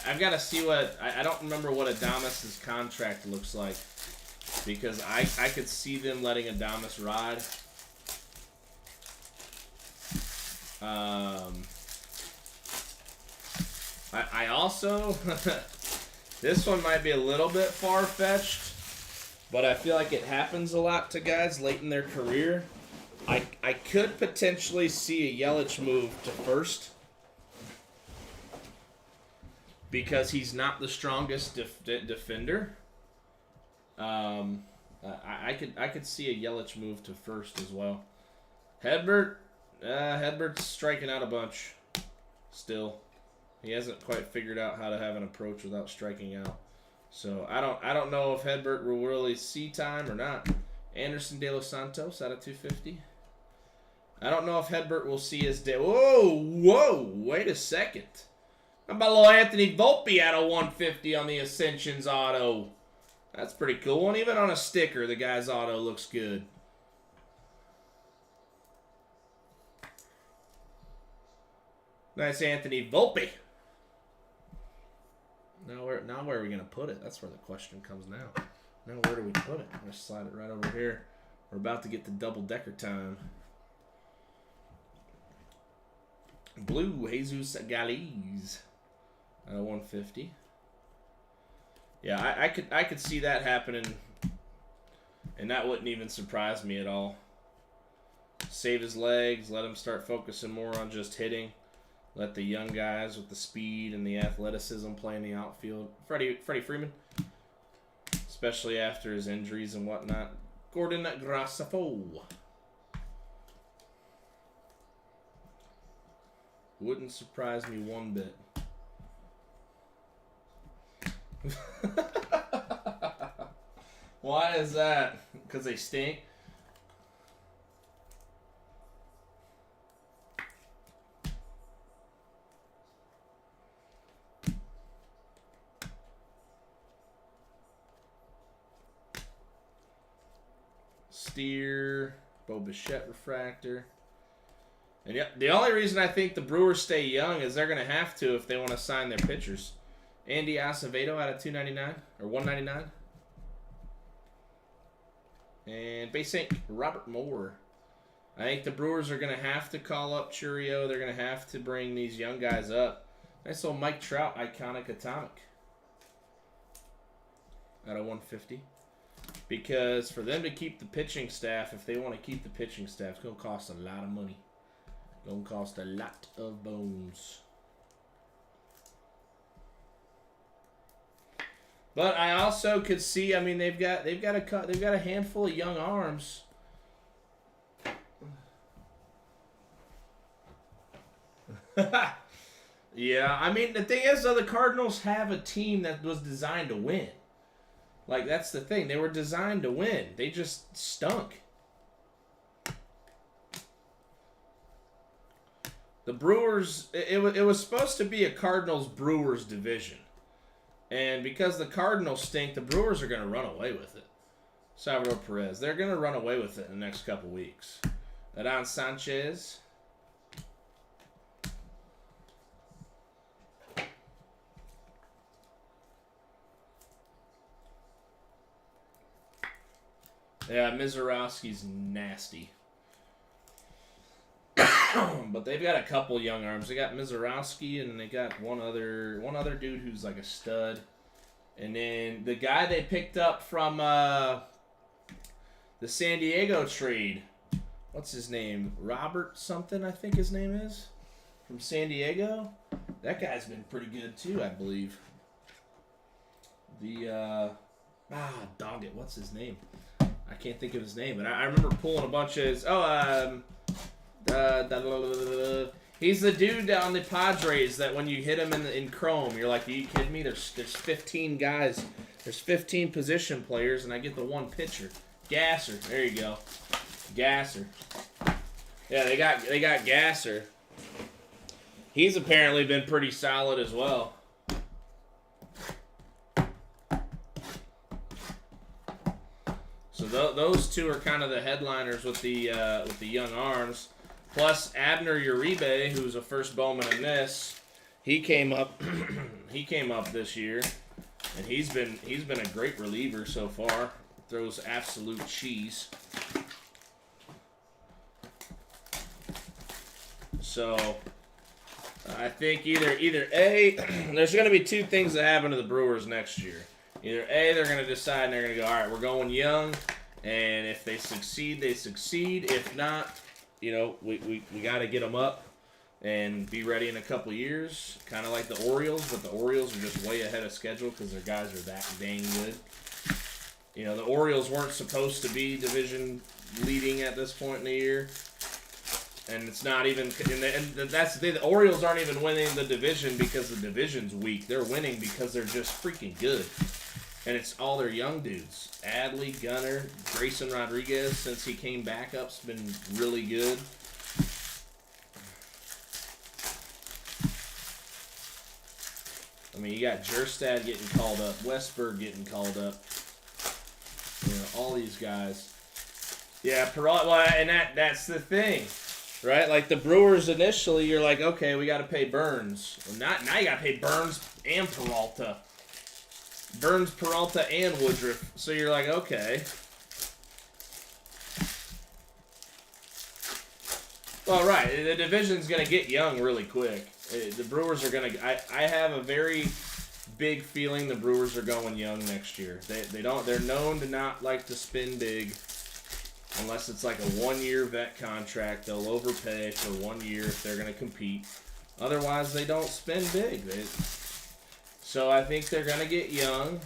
I've got to see what I don't remember what Adames' contract looks like, because I could see them letting Adames ride. I also this one might be a little bit far-fetched, but I feel like it happens a lot to guys late in their career. I could potentially see a Yelich move to first, because he's not the strongest defender. I could see a Yelich move to first as well. Hedbert's striking out a bunch still. He hasn't quite figured out how to have an approach without striking out. So I don't know if Hedbert will really see time or not. Anderson De Los Santos out of 250. I don't know if Hedbert will see his day. Whoa, wait a second. How about little Anthony Volpe out of 150 on the Ascensions auto? That's pretty cool. And even on a sticker, the guy's auto looks good. Nice Anthony Volpe. Now where are we going to put it? That's where the question comes now. Now where do we put it? I'm going to slide it right over here. We're about to get to double-decker time. Blue, Jesus Galiz out of 150. Yeah, I could see that happening, and that wouldn't even surprise me at all. Save his legs, let him start focusing more on just hitting. Let the young guys with the speed and the athleticism play in the outfield. Freddie Freeman, especially after his injuries and whatnot. Gordon Graceffo. Wouldn't surprise me one bit. Why is that? Because they stink? Steer, Bo Bichette refractor. And yep, the only reason I think the Brewers stay young is they're going to have to if they want to sign their pitchers. Andy Acevedo out of 299 or 199. And base ink, Robert Moore. I think the Brewers are going to have to call up Churio. They're going to have to bring these young guys up. Nice little Mike Trout, iconic atomic. Out of 150. Because for them to keep the pitching staff, if they want to keep the pitching staff, it's going to cost a lot of money. Going to cost a lot of bones. But I also could see, I mean, they've got a handful of young arms. Yeah, I mean, the thing is, though, the Cardinals have a team that was designed to win. Like, that's the thing. They were designed to win. They just stunk. The Brewers, it was supposed to be a Cardinals-Brewers division. And because the Cardinals stink, the Brewers are going to run away with it. Salvador Perez. They're going to run away with it in the next couple weeks. Adon Sanchez. Yeah, Mizorowski's nasty. But they've got a couple young arms. They got Mizorowski, and they got one other dude who's like a stud. And then the guy they picked up from the San Diego trade. What's his name? Robert something, I think his name is. From San Diego. That guy's been pretty good too, I believe. Dog it. What's his name? I can't think of his name, but I remember pulling a bunch of his. He's the dude on the Padres that when you hit him in Chrome, you're like, are you kidding me? There's 15 guys. There's 15 position players, and I get the one pitcher. Gasser. There you go. Gasser. Yeah, they got Gasser. He's apparently been pretty solid as well. So those two are kind of the headliners with the young arms. Plus Abner Uribe, who's a first Bowman in this, he came up he came up this year, and he's been a great reliever so far. Throws absolute cheese. So I think either A, there's going to be two things that happen to the Brewers next year. Either A, they're going to decide and they're going to go, all right, we're going young, and if they succeed, they succeed. If not, you know, we got to get them up and be ready in a couple years, kind of like the Orioles, but the Orioles are just way ahead of schedule because their guys are that dang good. You know, the Orioles weren't supposed to be division leading at this point in the year. And it's not even, and that's the Orioles aren't even winning the division because the division's weak. They're winning because they're just freaking good. And it's all their young dudes. Adley, Gunnar, Grayson Rodriguez, since he came back up's been really good. I mean, you got Jerstad getting called up, Westberg getting called up. You know, all these guys. Yeah, Peralta, well, and that's the thing. Right? Like the Brewers initially, you're like, okay, we got to pay Burns. Well, now you got to pay Burns and Peralta. Burns, Peralta, and Woodruff. So you're like, okay. Well, right. The division's going to get young really quick. The Brewers are going to... I have a very big feeling the Brewers are going young next year. They're known to not like to spin big. Unless it's like a one-year vet contract, they'll overpay for 1 year if they're going to compete. Otherwise, they don't spend big. So I think they're going to get young,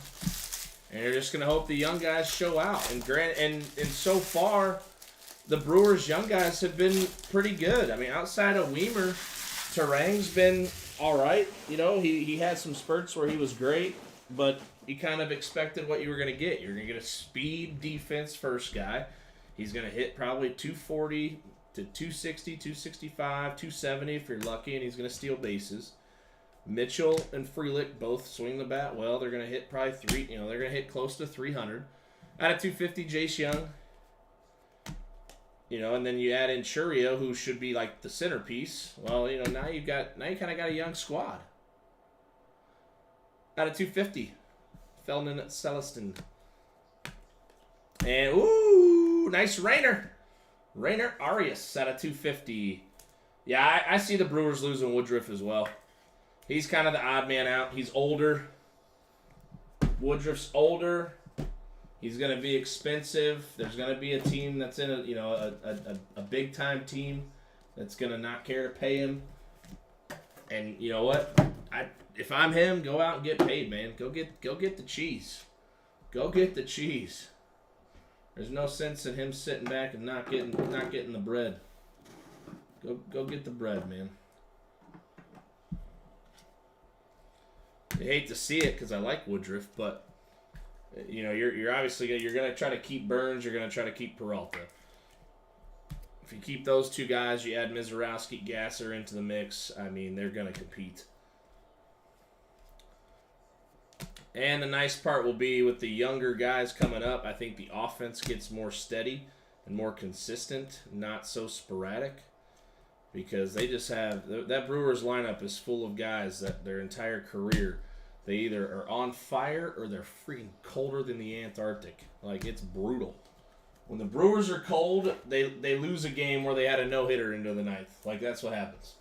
and they're just going to hope the young guys show out. And so far, the Brewers' young guys have been pretty good. I mean, outside of Weimer, Terang's been all right. You know, he had some spurts where he was great, but you kind of expected what you were going to get. You're going to get a speed defense first guy. He's going to hit probably 240 to 260, 265, 270 if you're lucky, and he's going to steal bases. Mitchell and Frelick both swing the bat well. They're going to hit probably they're going to hit close to 300. Out of 250, Jace Young. You know, and then you add in Churio, who should be like the centerpiece. Well, you know, now you kind of got a young squad. Out of 250, Feldman Celestin. And nice Rainer Arias out of 250. Yeah, I see the Brewers losing Woodruff as well. He's kind of the odd man out. He's older. Woodruff's older. He's going to be expensive. There's going to be a team that's in a big time team that's going to not care to pay him. And you know what? If I'm him, go out and get paid, man. Go get the cheese. Go get the cheese. There's no sense in him sitting back and not getting the bread. Go get the bread, man. I hate to see it because I like Woodruff, but you know you're obviously gonna try to keep Burns. You're gonna try to keep Peralta. If you keep those two guys, you add Mizorowski, Gasser into the mix. I mean, they're gonna compete. And the nice part will be with the younger guys coming up, I think the offense gets more steady and more consistent, not so sporadic. Because they just have, that Brewers lineup is full of guys that their entire career, they either are on fire or they're freaking colder than the Antarctic. Like, it's brutal. When the Brewers are cold, they lose a game where they had a no-hitter into the ninth. Like, that's what happens.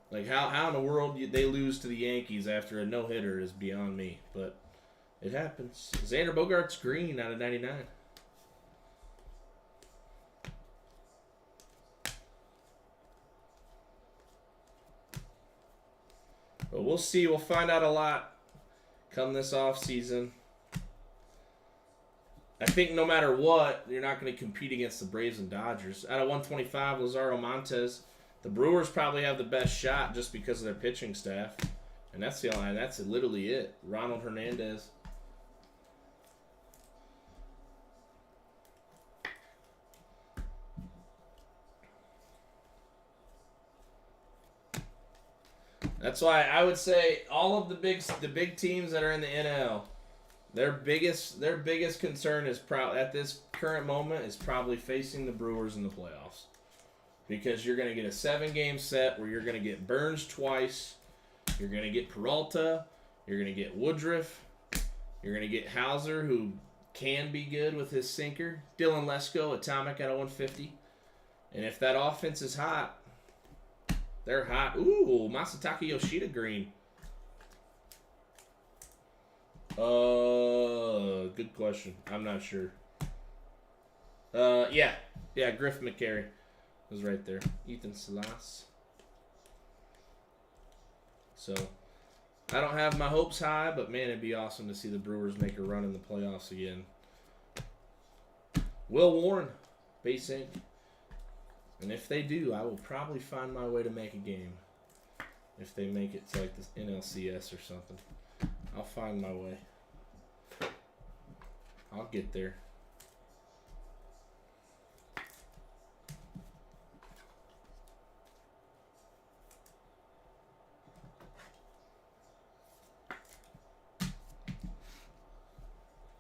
Like, how in the world they lose to the Yankees after a no-hitter is beyond me. But it happens. Xander Bogaerts green out of 99. But we'll see. We'll find out a lot come this offseason. I think no matter what, you're not going to compete against the Braves and Dodgers. Out of 125, Lazaro Montes, The Brewers probably have the best shot just because of their pitching staff. And that's literally it. Ronald Hernandez. That's why I would say all of the big teams that are in the NL, their biggest concern is at this current moment is probably facing the Brewers in the playoffs. Because you're going to get a 7-game set where you're going to get Burns twice, you're going to get Peralta, you're going to get Woodruff, you're going to get Hauser, who can be good with his sinker, Dylan Lesko, atomic at 150. And if that offense is hot, they're hot. Ooh, Masataka Yoshida green. Good question. I'm not sure. Yeah, Griff McCary was right there. Ethan Salas. So, I don't have my hopes high, but man, it'd be awesome to see the Brewers make a run in the playoffs again. Will Warren, base ink. And if they do, I will probably find my way to make a game. If they make it to like this NLCS or something, I'll find my way. I'll get there.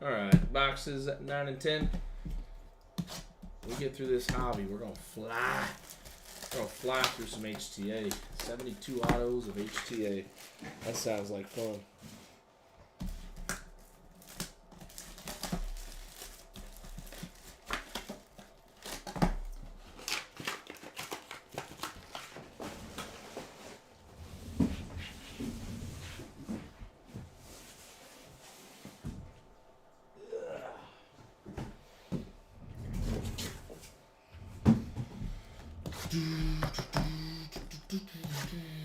All right, boxes 9 and 10. We get through this hobby, we're gonna fly. We're gonna fly through some HTA. 72 autos of HTA. That sounds like fun.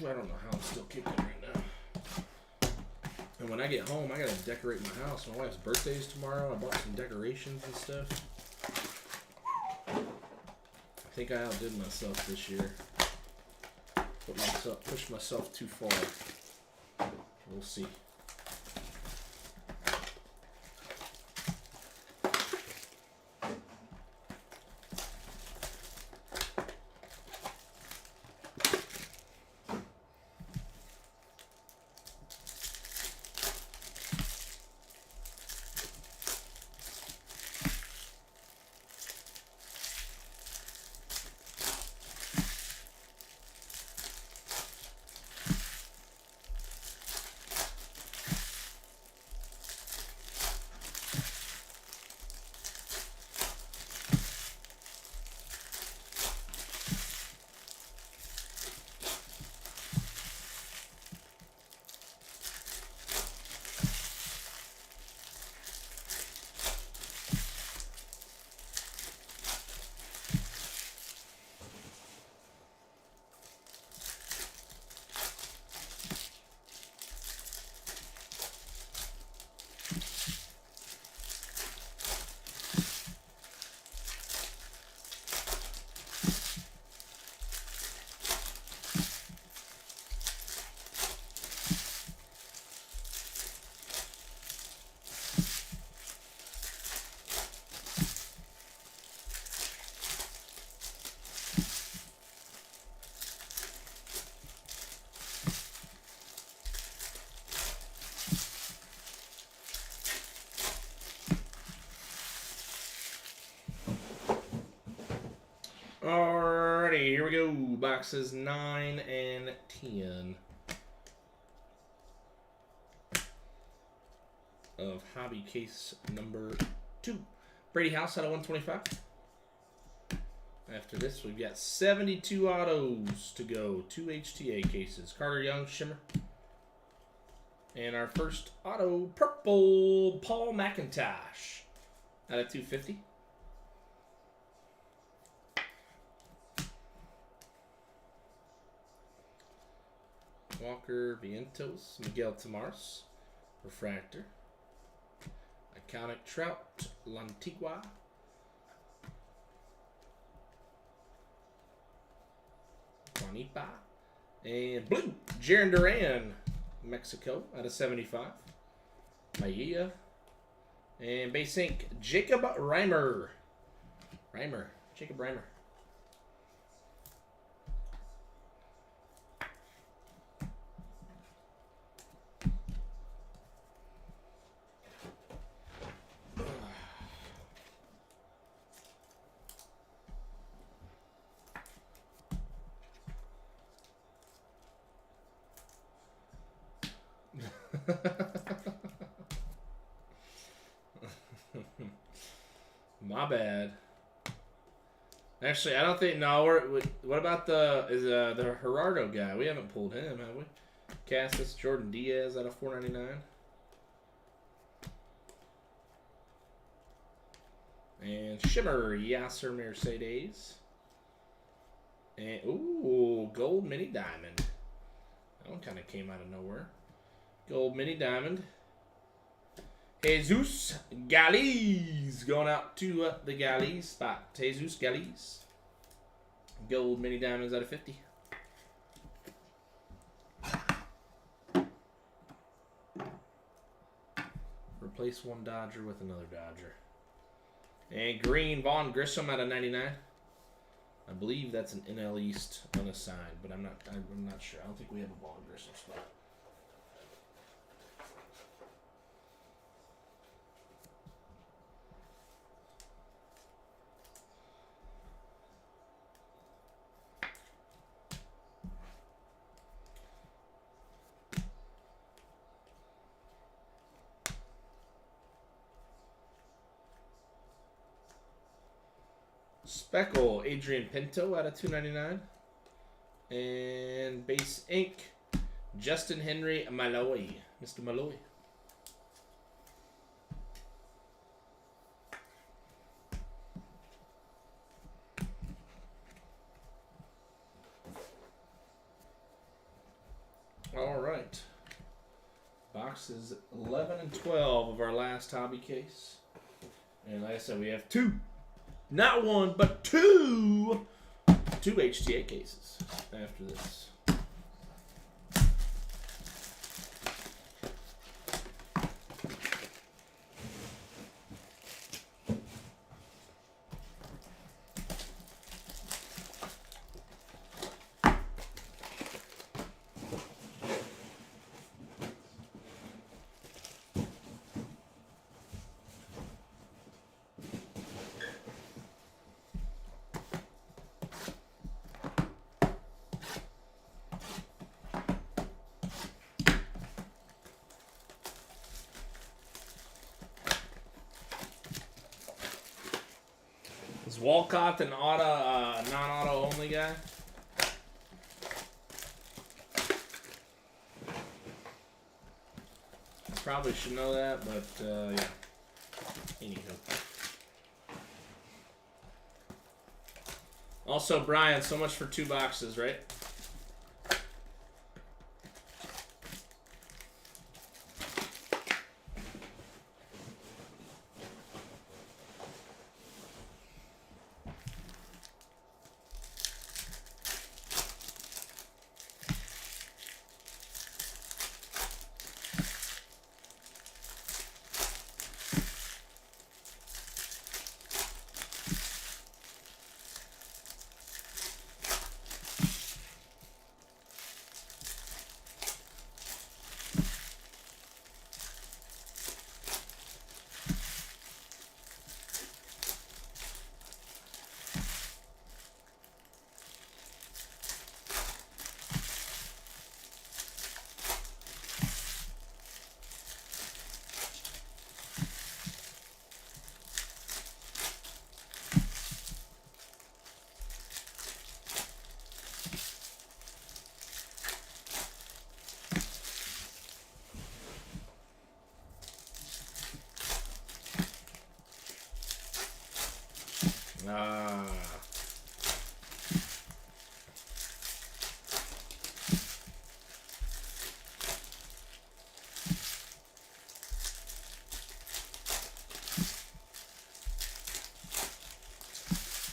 I don't know how I'm still kicking right now. And when I get home, I gotta decorate my house. My wife's birthday is tomorrow. I bought some decorations and stuff. I think I outdid myself this year. Pushed myself too far. We'll see. Alrighty, here we go. Boxes 9 and 10 of hobby case number 2. Brady House out of 125. After this, we've got 72 autos to go. 2 HTA cases. Carter Young, Shimmer. And our first auto, purple, Paul McIntosh out of 250. Walker Vientos, Miguel Tamares, Refractor, Iconic Trout, Juanipa. And blue, Jaron Duran, Mexico, out of 75. Maia. And base ink, Jacob Reimer. Jacob Reimer. My bad. Actually, I don't think. No, what about the Gerardo guy? We haven't pulled him, have we? Cassis, Jordan Diaz out of 499. And Shimmer, Yasser Mercedes. And ooh, gold mini diamond. That one kind of came out of nowhere. Gold mini diamond. Jesus Galiz going out to the Galiz spot. Jesus Galiz. Gold mini diamonds out of 50. Replace one Dodger with another Dodger. And green Vaughn Grissom out of 99. I believe that's an NL East unassigned, but I'm not sure. I don't think we have a Vaughn Grissom spot. Speckle, Adrian Pinto out of 299. And base ink, Justin Henry Malloy. Mr. Malloy. All right. Boxes 11 and 12 of our last hobby case. And like I said, we have two. Not one, but two HTA cases after this. Is Walcott an non-auto only guy? Probably should know that, but yeah. Anywho. Also, Brian, so much for 2 boxes, right?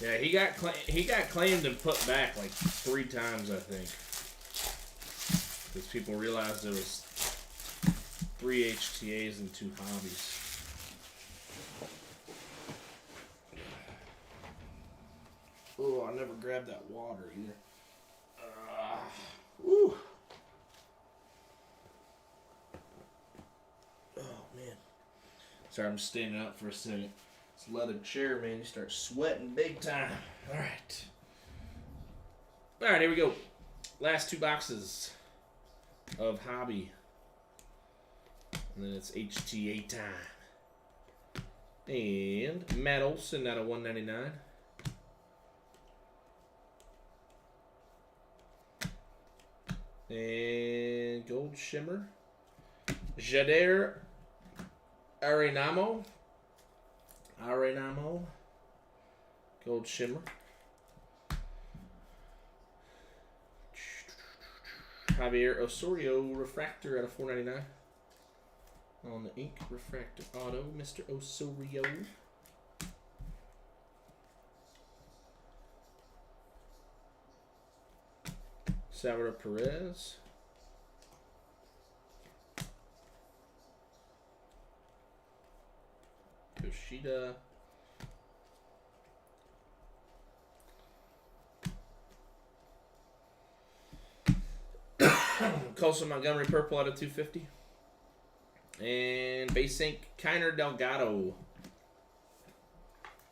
Yeah, he got claimed and put back like 3 times, I think, because people realized there was 3 HTAs and 2 hobbies. Oh, I never grabbed that water either. Woo. Oh man. Sorry, I'm standing up for a second. This leather chair, man, you start sweating big time. All right. All right, here we go. Last 2 boxes of hobby. And then it's HTA time. And Matt Olson out of 199. And Gold Shimmer. Jader Arenamo. Gold Shimmer. Javier Osorio Refractor out of 499. On the ink refractor auto, Mr. Osorio. Salvador Perez. Yoshida. Colson Montgomery Purple out of 250. And base ink Kiner Delgado.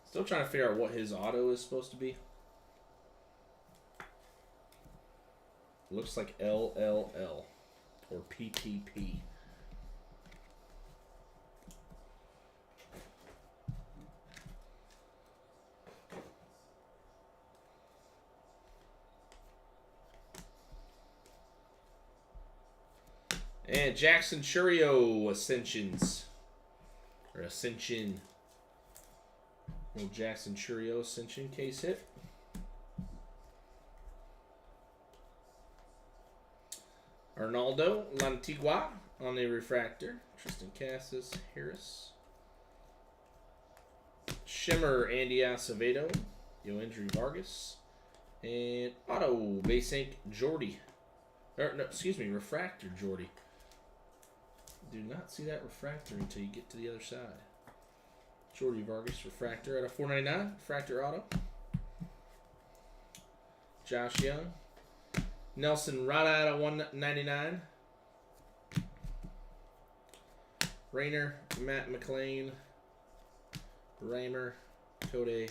Still trying to figure out what his auto is supposed to be. Looks like LLL or PTP. And Jackson Churio Ascensions. Or Ascension. Little Jackson Churio Ascension case hit. Arnaldo Lantigua on the refractor. Tristan Cassis Harris. Shimmer Andy Acevedo. Yoendry Vargas. And auto base ink Jordy. Or, no, excuse me, refractor Jordy. Do not see that refractor until you get to the other side. Jordy Vargas refractor out of 499. Refractor auto. Josh Young. Nelson Rada out of 199. Rayner, Matt McLean. Raymer, Cody.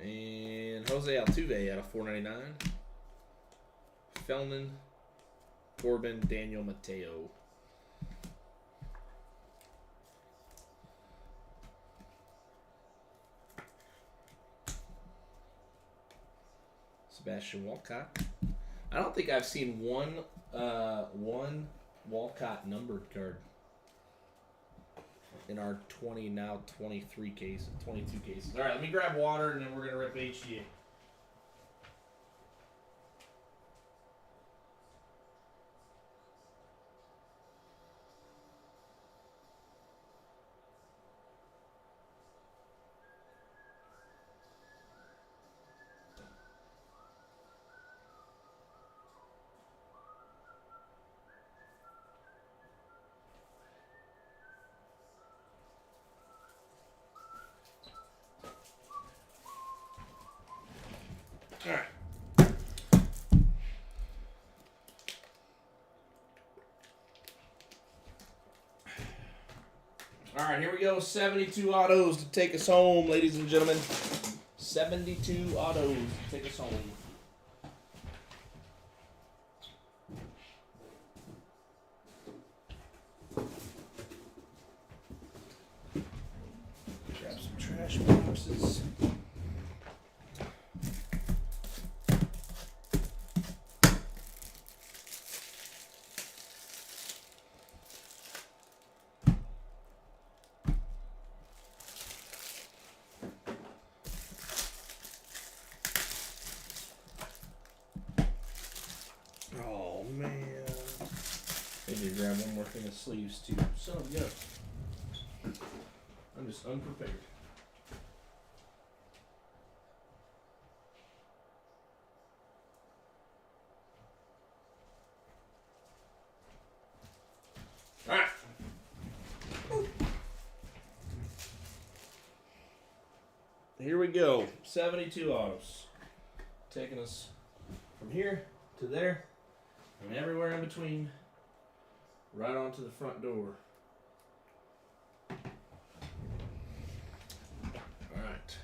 And Jose Altuve out of 499. Felman, Corbin, Daniel Mateo. Sebastian Walcott. I don't think I've seen one Walcott numbered card in our 23 cases, 22 cases. All right, let me grab water and then we're gonna rip HGA. All right. All right, here we go. 72 autos to take us home, ladies and gentlemen. 72 autos to take us home. Grab some trash boxes. Oh man. Maybe grab one more thing of sleeves too. Son of a gun. I'm just unprepared. All right. Here we go. 72 autos. Taking us from here to there and everywhere in between, right onto the front door. All right.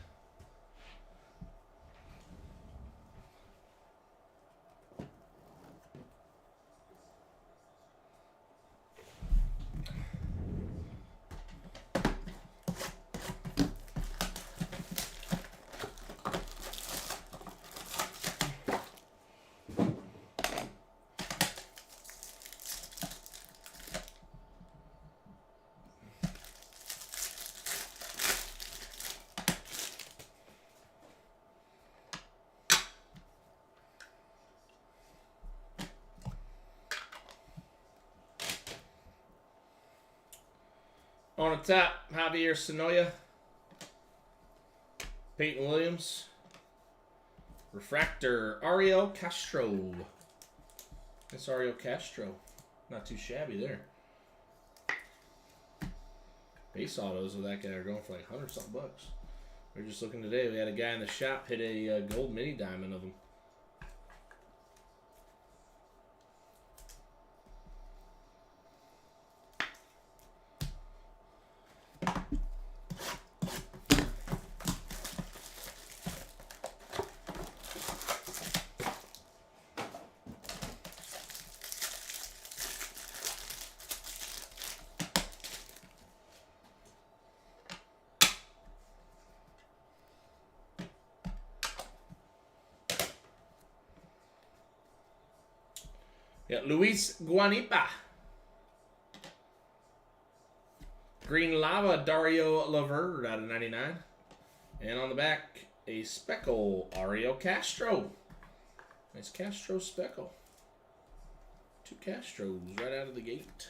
On the top, Javier Sonoya, Peyton Williams, refractor, Ariel Castro. That's Ariel Castro. Not too shabby there. Base autos of that guy are going for like 100-something bucks. We were just looking today. We had a guy in the shop hit a gold mini diamond of him. Yeah, Luis Guanipa. Green Lava, Dario Laverde out of 99. And on the back, a Speckle, Ariel Castro. Nice Castro Speckle. 2 Castros right out of the gate.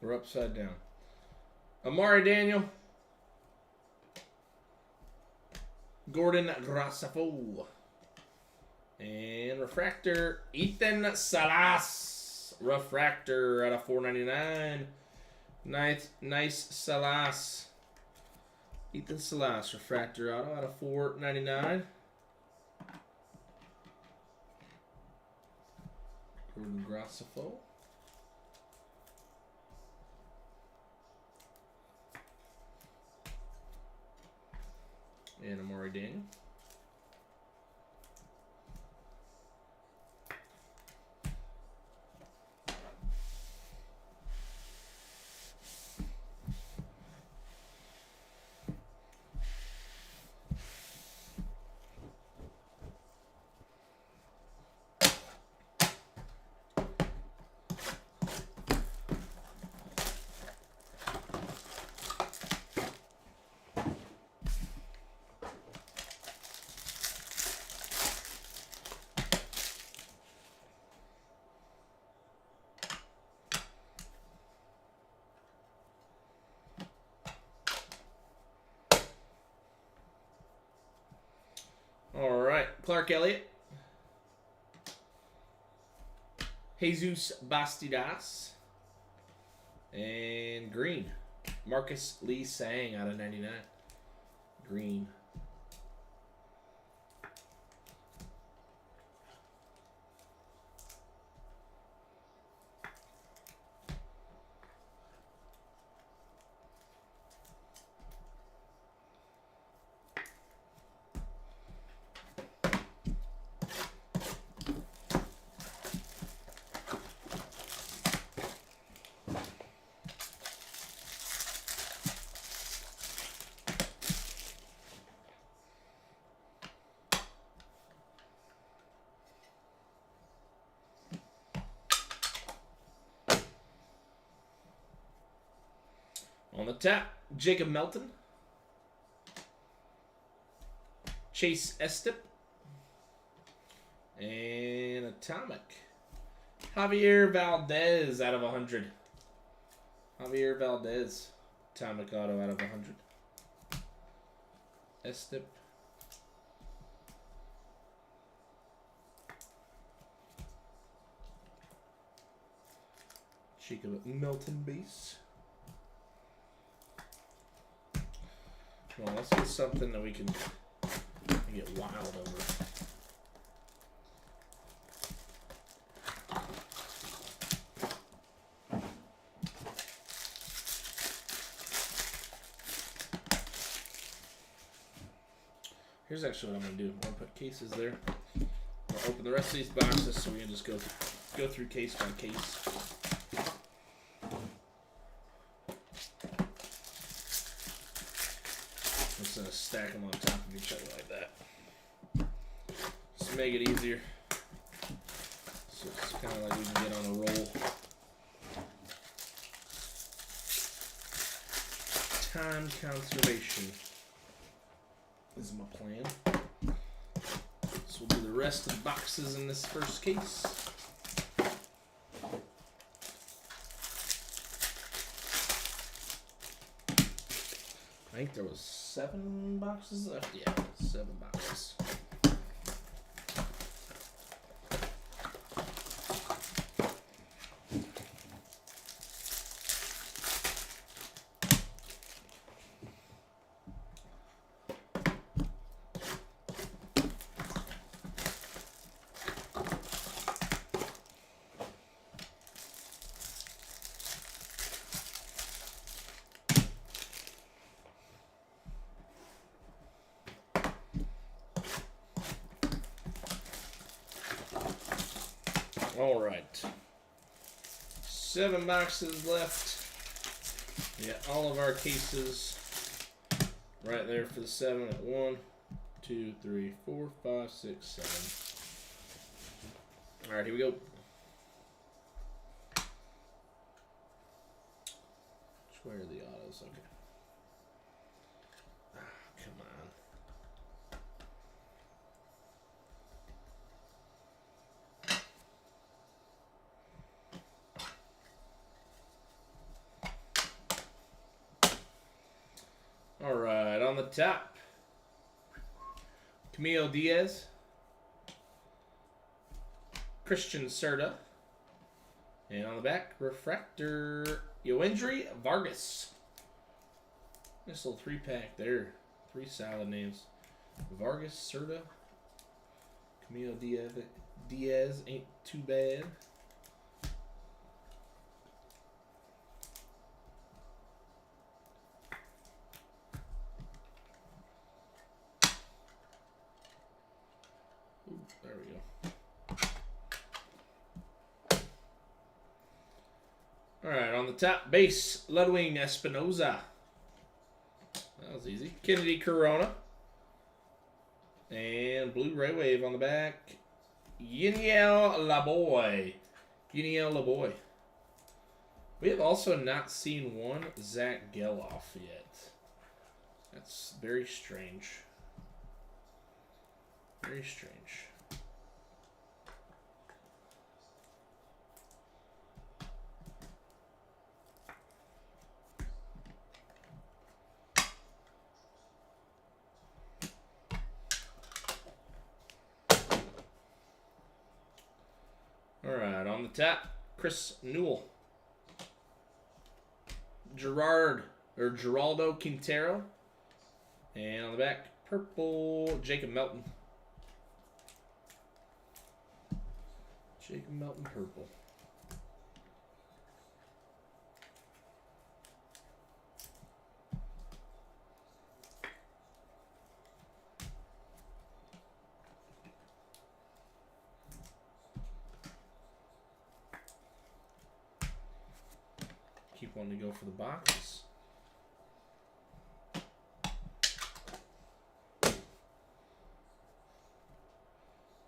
We're upside down. Amari Daniel. Gordon Graceffo. And refractor, Ethan Salas. Refractor out of 499. Nice Salas. Ethan Salas, refractor auto out of 499. Gordon Graceffo. And Amari Daniel. All right, Clark Elliott, Jesus Bastidas, and green, Marcus Lee Sang out of 99. Green. On the tap, Jacob Melton. Chase Estep. And Atomic. Javier Valdez out of 100. Javier Valdez. Atomic auto out of 100. Estep. Jacob Melton base. Well, let's get something that we can get wild over. Here's actually what I'm going to do. I'm going to put cases there. I'll open the rest of these boxes so we can just go through case by case. I'm just going to stack them on top of each other like that. Just make it easier. So it's kind of like we can get on a roll. Time conservation is my plan. So we'll do the rest of the boxes in this first case. I think there was 7 boxes left. Yeah, 7 boxes. All right, 7 boxes left. We got all of our cases right there for the 7 at 1, 2, 3, 4, 5, 6, 7. All right, here we go. Where are the autos? Okay. Come on. All right, on the top, Camilo Diaz, Christian Serta, and on the back, Refractor Yoendry Vargas. Nice little 3-pack there. 3 solid names. Vargas, Serta, Camilo Diaz ain't too bad. There we go. All right, on the top, base, Ludwig Espinoza. That was easy. Kennedy Corona. And Blu-ray Wave on the back. Yniel Laboy. Yniel Laboy. We have also not seen one Zach Geloff yet. That's very strange. Very strange. All right, on the top, Chris Newell. Geraldo Quintero. And on the back, purple, Jacob Melton. Jacob Melton, purple. Keep wanting to go for the box.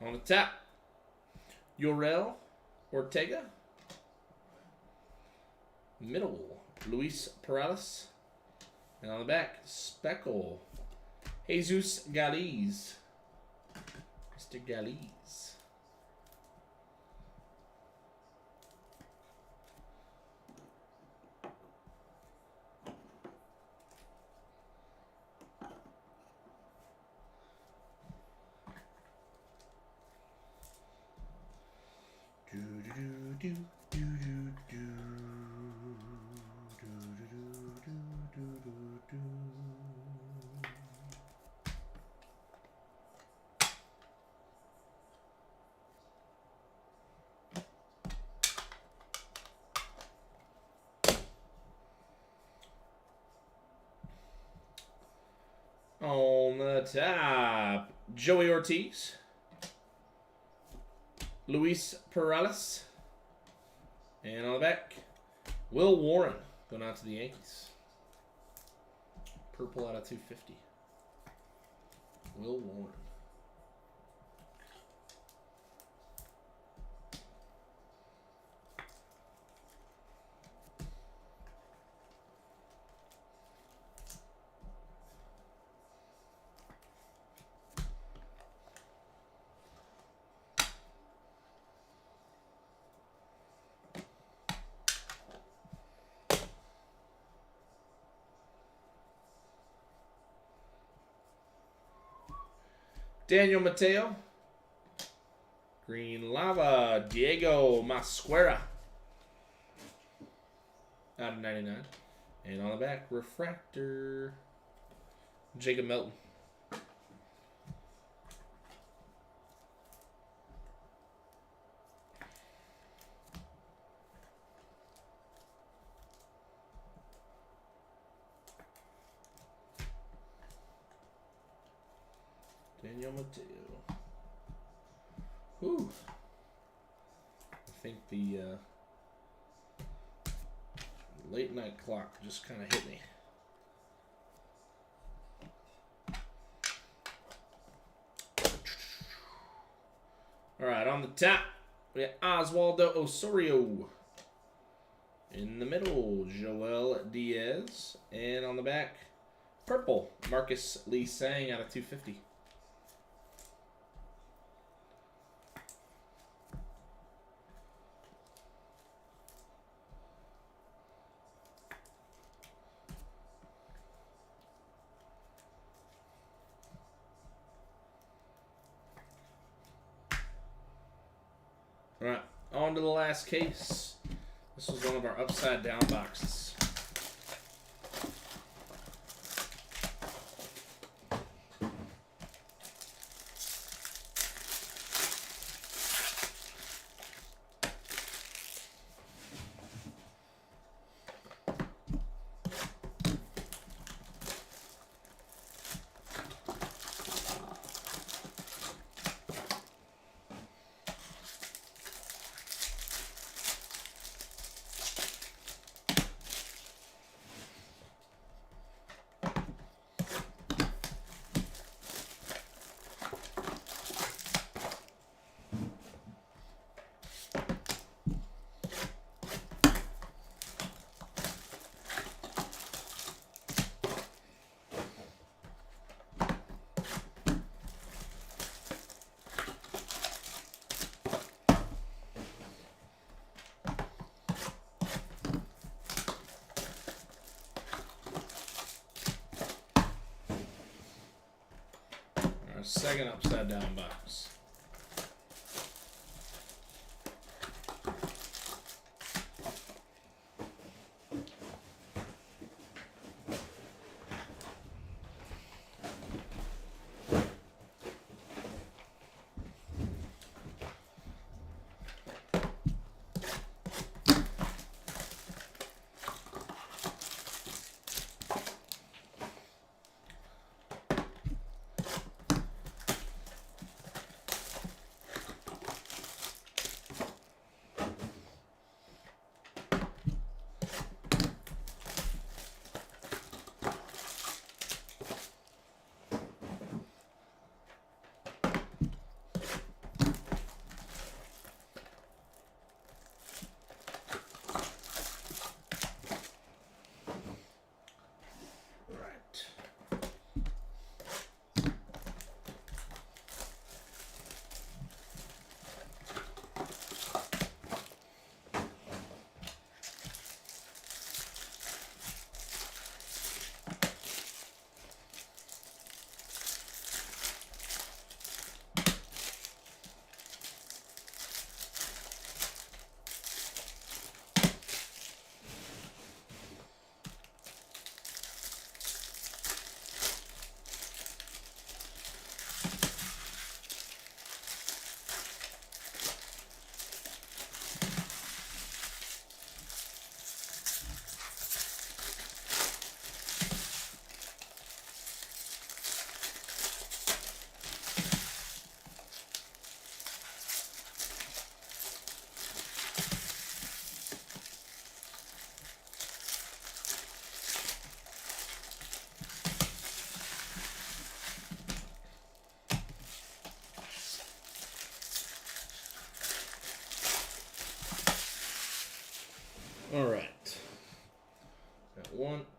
On the top, Yorel Ortega. Middle, Luis Perales. And on the back, Speckle. Jesus Galiz. Mr. Galiz. On the top, Joey Ortiz, Luis Perales, and on the back, Will Warren going out to the Yankees. Purple out of 250. Will Warren. Daniel Mateo. Green Lava. Diego Masquera. Out of 99. And on the back, Refractor. Jacob Melton. Daniel Mateo. Whew. I think the late night clock just kind of hit me. All right, on the top, we got Oswaldo Osorio. In the middle, Joel Diaz. And on the back, purple, Marcus Lee Sang out of 250. All right, on to the last case. This was one of our upside down boxes. Second upside down box.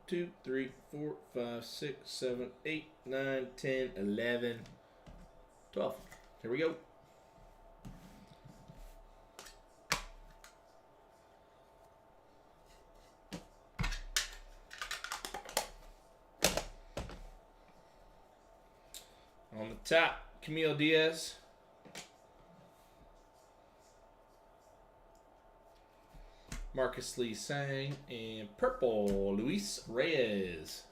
2, 3, 4, 5, 6, 7, 8, 9, 10, 11, 12. Here we go. On the top, Camille Diaz. Marcus Lee Sang, and purple, Luis Reyes.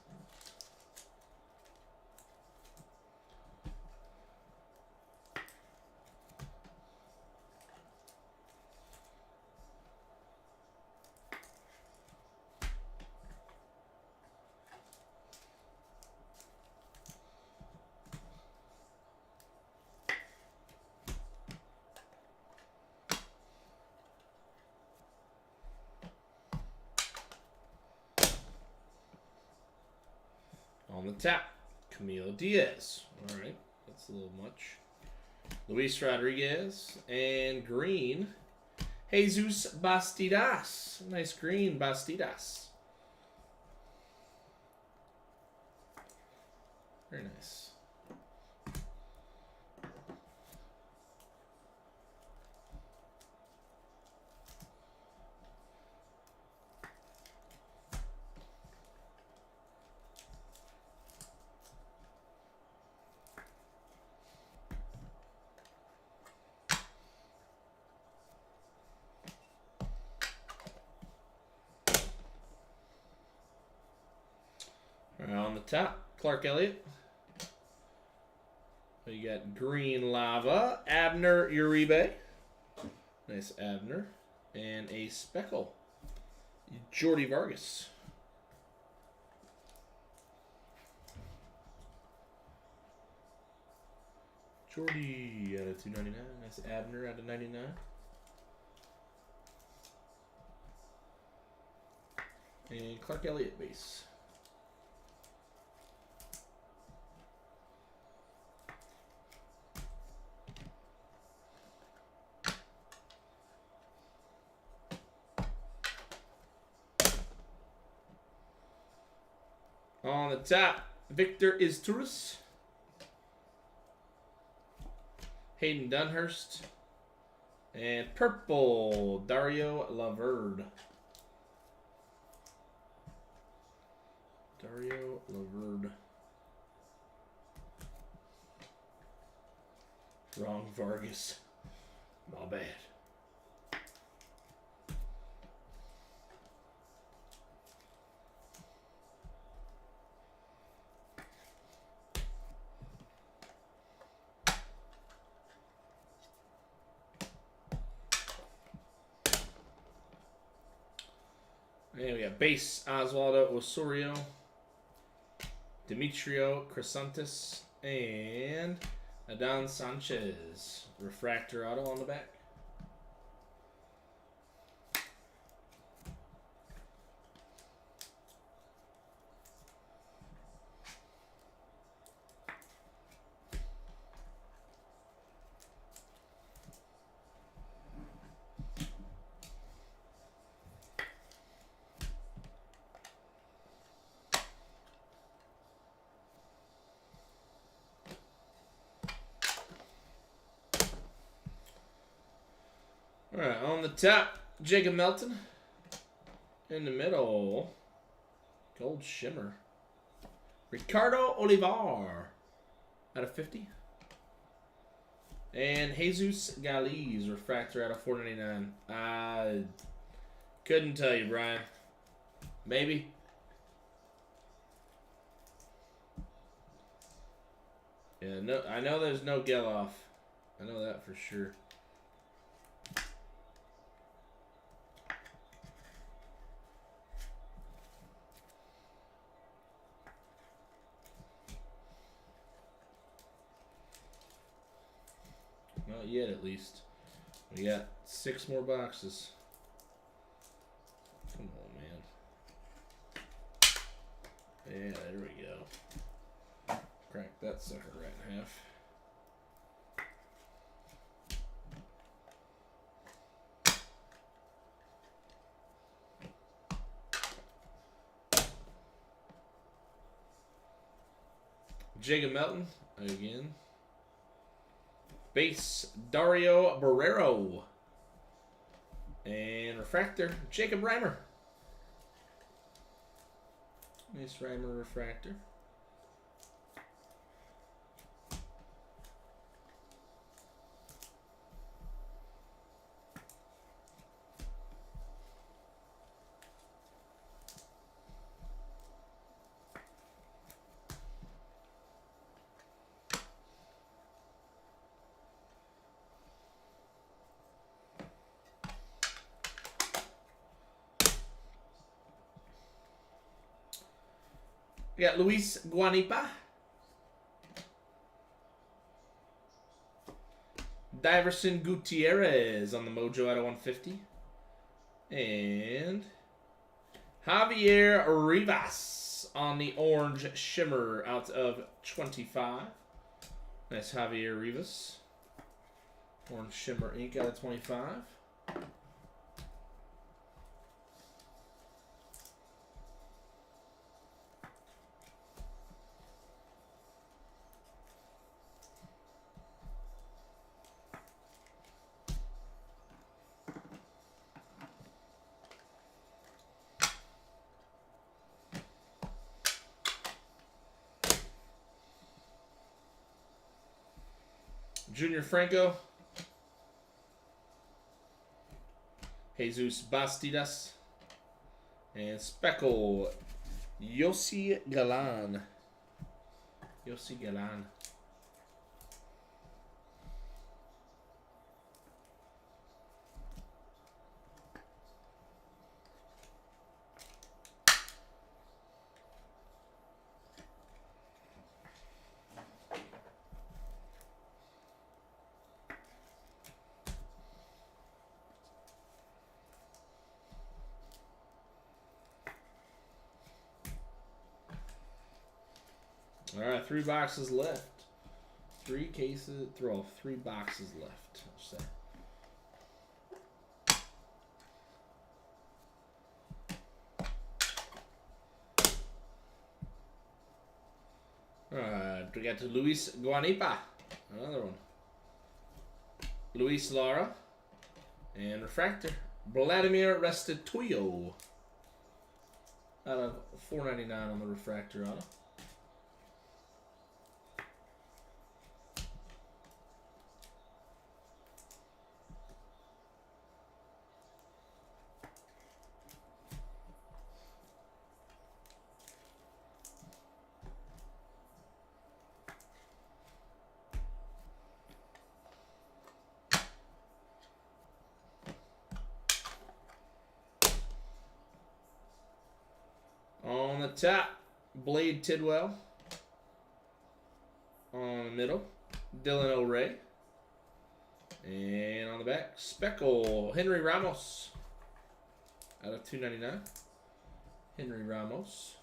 On the top, Camilo Diaz. All right, that's a little much. Luis Rodriguez. And green, Jesus Bastidas. Nice green, Bastidas. Very nice. On the top, Clark Elliott. You got green lava, Abner Uribe. Nice Abner. And a speckle, Jordy Vargas. Jordy out of 299. Nice Abner out of 99. And Clark Elliott base. On the top, Victor Izturis. Hayden Dunhurst. And purple, Dario Laverde. Dario Laverde. Wrong Vargas. My bad. And we got base Oswaldo Osorio, Demetrio Crisantis, and Adon Sanchez. Refractor auto on the back. All right, on the top, Jacob Melton. In the middle, Gold Shimmer, Ricardo Olivar out of 50. And Jesus Galiz, refractor out of 499. I couldn't tell you, Brian. Maybe. Yeah, no, I know there's no Geloff. I know that for sure. Not yet, at least. We got 6 more boxes. Come on, man. Yeah, there we go. Crack that sucker right in half. Jacob Melton again. Base, Dario Barrero. And refractor, Jacob Reimer. Nice Reimer refractor. We got Luis Guanipa. Diverson Gutierrez on the Mojo out of 150. And Javier Rivas on the Orange Shimmer out of 25. Nice Javier Rivas. Orange Shimmer ink out of 25. Junior Franco. Jesus Bastidas. And Speckle. Yossi Galan. Yossi Galan. All right, 3 boxes left. 3 cases, 3 boxes left. So. All right, we got to Luis Guanipa, another one. Luis Lara, and refractor Vladimir Restituyo. Out of $4.99 on the refractor auto. On the top, Blade Tidwell. On the middle, Dylan O'Ray. And on the back, Speckle, Henry Ramos. Out of $2.99. Henry Ramos.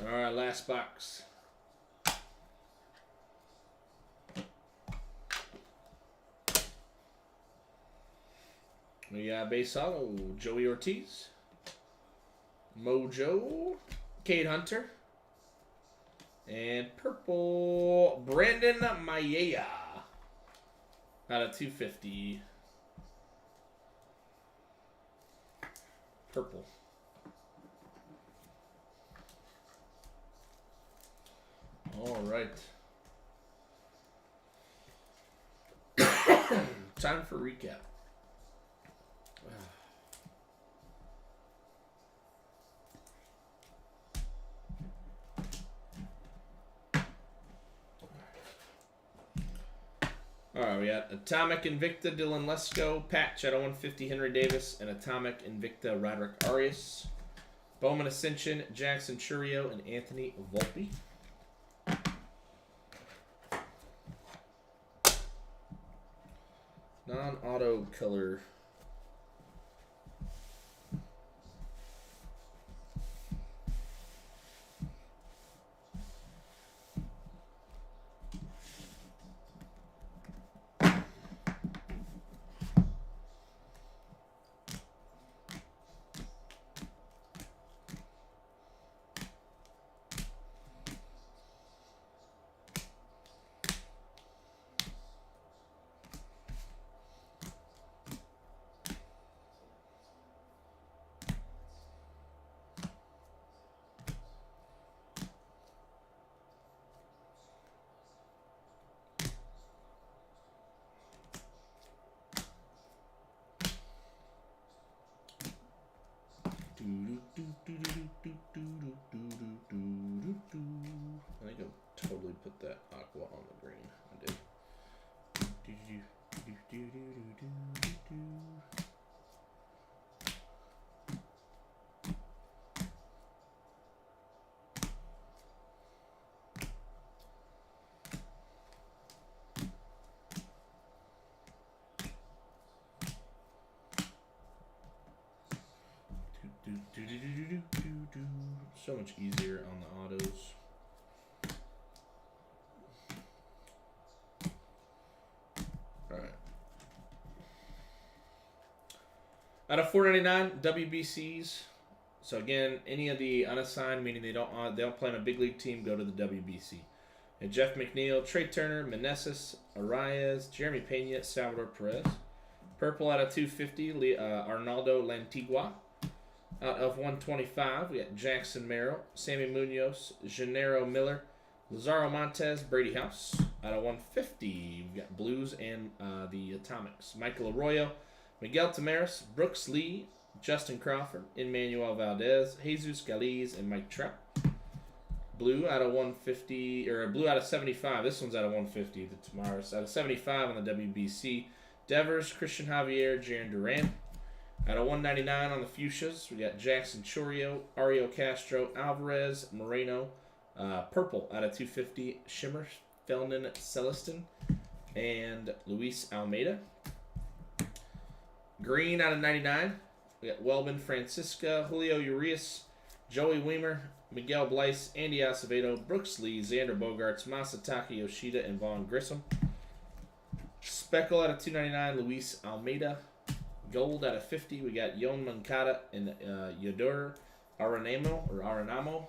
All right, last box. We got base auto, Joey Ortiz, Mojo, Cade Hunter, and purple, Brandon Mayea. Out of 250. Purple. All right. Time for recap. All right, we got Atomic Invicta, Dylan Lesko, Patch out of 150, Henry Davis, and Atomic Invicta, Roderick Arias. Bowman Ascension, Jackson Churio, and Anthony Volpe. Non-auto color. I think I totally put that aqua on the green. I did. So much easier on the autos. Alright. Out of 499 WBCs. So again, any of the unassigned, meaning they don't play on a big league team, go to the WBC. And Jeff McNeil, Trey Turner, Meneses, Arias, Jeremy Pena, Salvador Perez. Purple out of 250, Arnaldo Lantigua. Out of 125, we got Jackson Merrill, Sammy Munoz, Gennaro Miller, Lazaro Montes, Brady House. Out of 150, we got Blues and the Atomics. Michael Arroyo, Miguel Tamaris, Brooks Lee, Justin Crawford, Emmanuel Valdez, Jesus Galiz, and Mike Trout. Blue out of 150, or blue out of 75. This one's out of 150, the Tamaris. Out of 75 on the WBC, Devers, Christian Javier, Jaron Duran. Out of 199 on the Fuchsias, we got Jackson Chorio, Ario Castro, Alvarez, Moreno. Purple out of 250, Shimmer, Felden Celestin, and Luis Almeida. Green out of 99, we got Welbin Francisca, Julio Urias, Joey Weimer, Miguel Bleis, Andy Acevedo, Brooks Lee, Xander Bogaerts, Masataka Yoshida, and Vaughn Grissom. Speckle out of 299, Luis Almeida. Gold out of 50, we got Yon Moncada and Yodor Aranamo.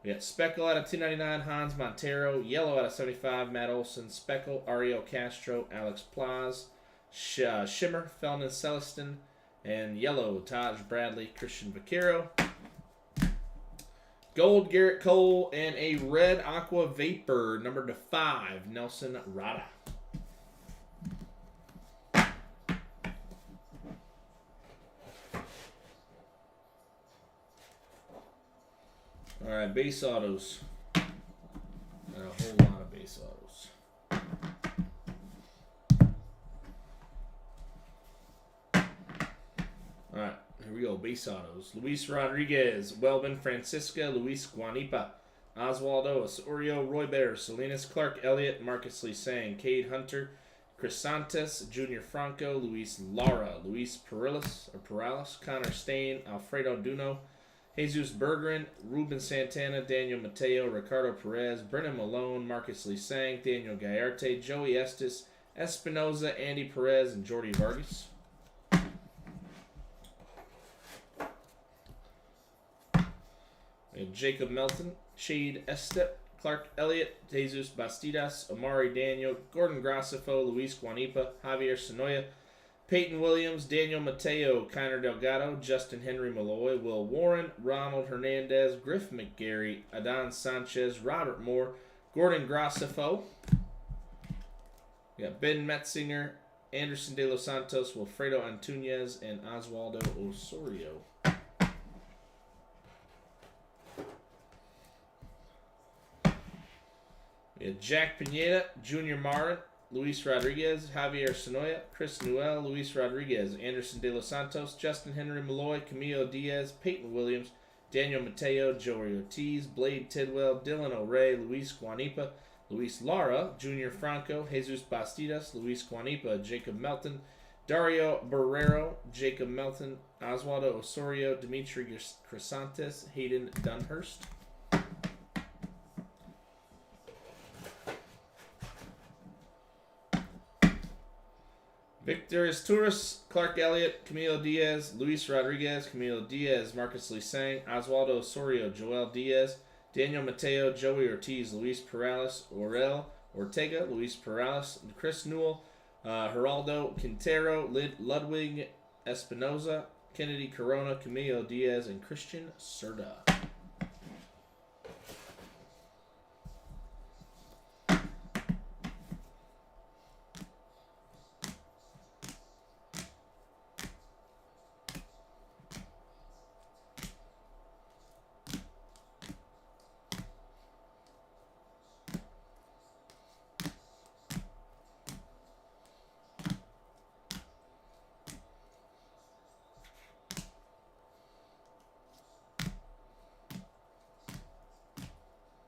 We got Speckle out of 299, Hans Montero. Yellow out of 75, Matt Olson. Speckle, Ario Castro, Alex Plaz. Shimmer, Felden Celestin. And yellow, Taj Bradley, Christian Vaquero. Gold, Garrett Cole. And a red Aqua Vapor, number 5, Nelson Rada. Alright, base autos. Got a whole lot of base autos. Alright, here we go. Base autos. Luis Rodriguez, Welbin Francisca, Luis Guanipa, Oswaldo Osorio, Roy Bear, Salinas Clark Elliott, Marcus Lee Sang, Cade Hunter, Chris Santos, Junior Franco, Luis Lara, Luis Perales, Connor Stain, Alfredo Duno, Jesus Bergeron, Ruben Santana, Daniel Mateo, Ricardo Perez, Brennan Malone, Marcus Lee Sang, Daniel Gallarte, Joey Estes, Espinoza, Andy Perez, and Jordy Vargas. We have Jacob Melton, Shade Estep, Clark Elliott, Jesus Bastidas, Omari Daniel, Gordon Gracefo, Luis Guanipa, Javier Sonoya, Peyton Williams, Daniel Mateo, Kiner Delgado, Justin Henry Malloy, Will Warren, Ronald Hernandez, Griff McGarry, Adon Sanchez, Robert Moore, Gordon Gracefo. We got Ben Metzinger, Anderson De Los Santos, Wilfredo Antunez, and Oswaldo Osorio. We have Jack Pineda, Junior Marin, Luis Rodriguez, Javier Sonoya, Chris Newell, Luis Rodriguez, Anderson De Los Santos, Justin Henry Malloy, Camilo Diaz, Peyton Williams, Daniel Mateo, Joey Ortiz, Blade Tidwell, Dylan O'Ray, Luis Guanipa, Luis Lara, Junior Franco, Jesus Bastidas, Luis Guanipa, Jacob Melton, Dario Barrero, Jacob Melton, Oswaldo Osorio, Dimitri Crisantes, Hayden Dunhurst. Victor Torres, Clark Elliott, Camilo Diaz, Luis Rodriguez, Camilo Diaz, Marcus Lee-Sang, Oswaldo Osorio, Joel Diaz, Daniel Mateo, Joey Ortiz, Luis Perales, Orel Ortega, Luis Perales, Chris Newell, Geraldo Quintero, Ludwig Espinoza, Kennedy Corona, Camilo Diaz, and Christian Serta.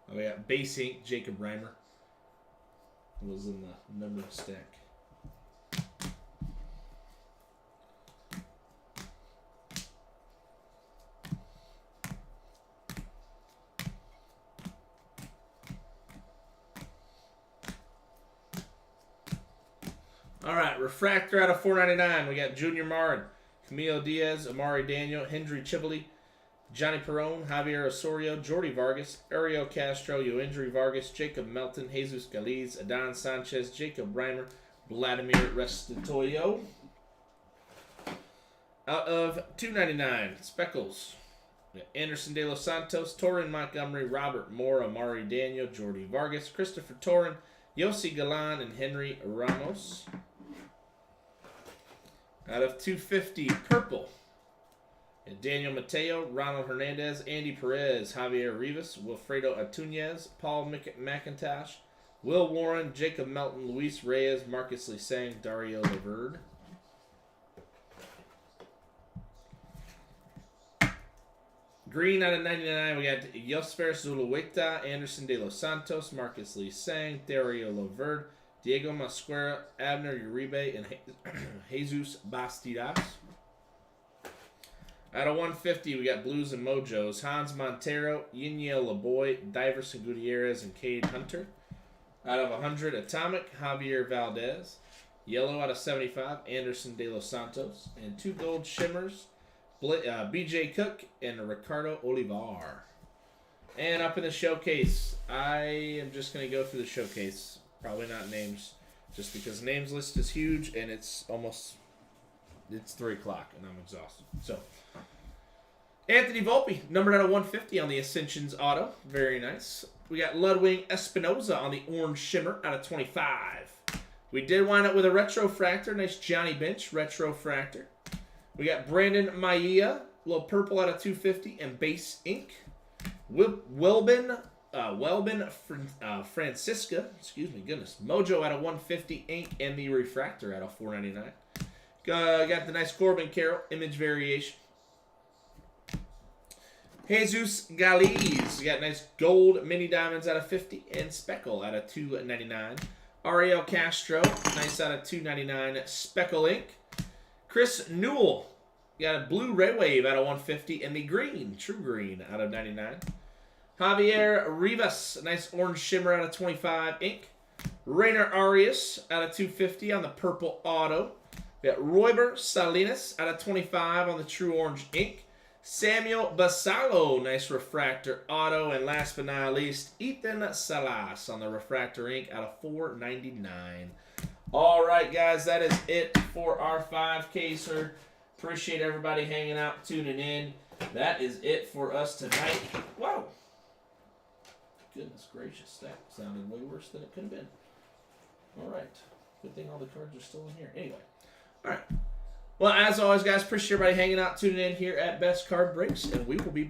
Oh yeah, base ink, Jacob Reimer was in the number stack. All right, refractor out of 499. We got Junior Marin, Camilo Diaz, Amari Daniel, Hendry Chivoli, Johnny Perone, Javier Osorio, Jordi Vargas, Ariel Castro, Yoendry Vargas, Jacob Melton, Jesus Galiz, Adon Sanchez, Jacob Reimer, Vladimir Restituto. Out of 299, Speckles, Anderson De Los Santos, Torrin Montgomery, Robert Moore, Amari Daniel, Jordi Vargas, Christopher Torrin, Yossi Galan, and Henry Ramos. Out of 250, purple, Daniel Mateo, Ronald Hernandez, Andy Perez, Javier Rivas, Wilfredo Atunez, Paul McIntosh, Will Warren, Jacob Melton, Luis Reyes, Marcus Lee-Sang, Dario Laverde. Green out of 99, we got Yosfer Zulueta, Anderson De Los Santos, Marcus Lee-Sang, Dario Laverde, Diego Masquera, Abner Uribe, and Jesus Bastidas. Out of 150, we got Blues and Mojos, Hans Montero, Yiniel Laboy, Diverson Gutierrez, and Cade Hunter. Out of 100, Atomic, Javier Valdez. Yellow out of 75, Anderson De Los Santos. And 2 gold shimmers, BJ Cook and Ricardo Olivar. And up in the showcase, I am just going to go through the showcase. Probably not names, just because names list is huge and it's 3 o'clock and I'm exhausted. So, Anthony Volpe, numbered out of 150 on the Ascensions auto. Very nice. We got Ludwig Espinoza on the orange shimmer out of 25. We did wind up with a retro fractor. Nice Johnny Bench retro fractor. We got Brandon Maia, little purple out of 250 and base ink. Welbin Francisca, excuse me, goodness. Mojo out of 150 ink and the refractor out of 499. Got the nice Corbin Carroll image variation. Jesus Galiz, got nice gold mini diamonds out of 50 and speckle out of 299. Ariel Castro, nice out of 299 speckle ink. Chris Newell, got a blue red wave out of 150 and the green, true green out of 99. Javier Rivas, nice orange shimmer out of 25 ink. Rainer Arias out of 250 on the purple auto. We got Royber Salinas out of 25 on the true orange ink. Samuel Basalo, nice refractor auto. And last but not least, Ethan Salas on the refractor ink out of 499. All right, guys, that is it for our 5-caser. Appreciate everybody hanging out, tuning in. That is it for us tonight. Wow. Goodness gracious, that sounded way worse than it could have been. All right. Good thing all the cards are still in here. Anyway. All right. Well, as always, guys, appreciate everybody hanging out, tuning in here at Best Card Breaks, and we will be back.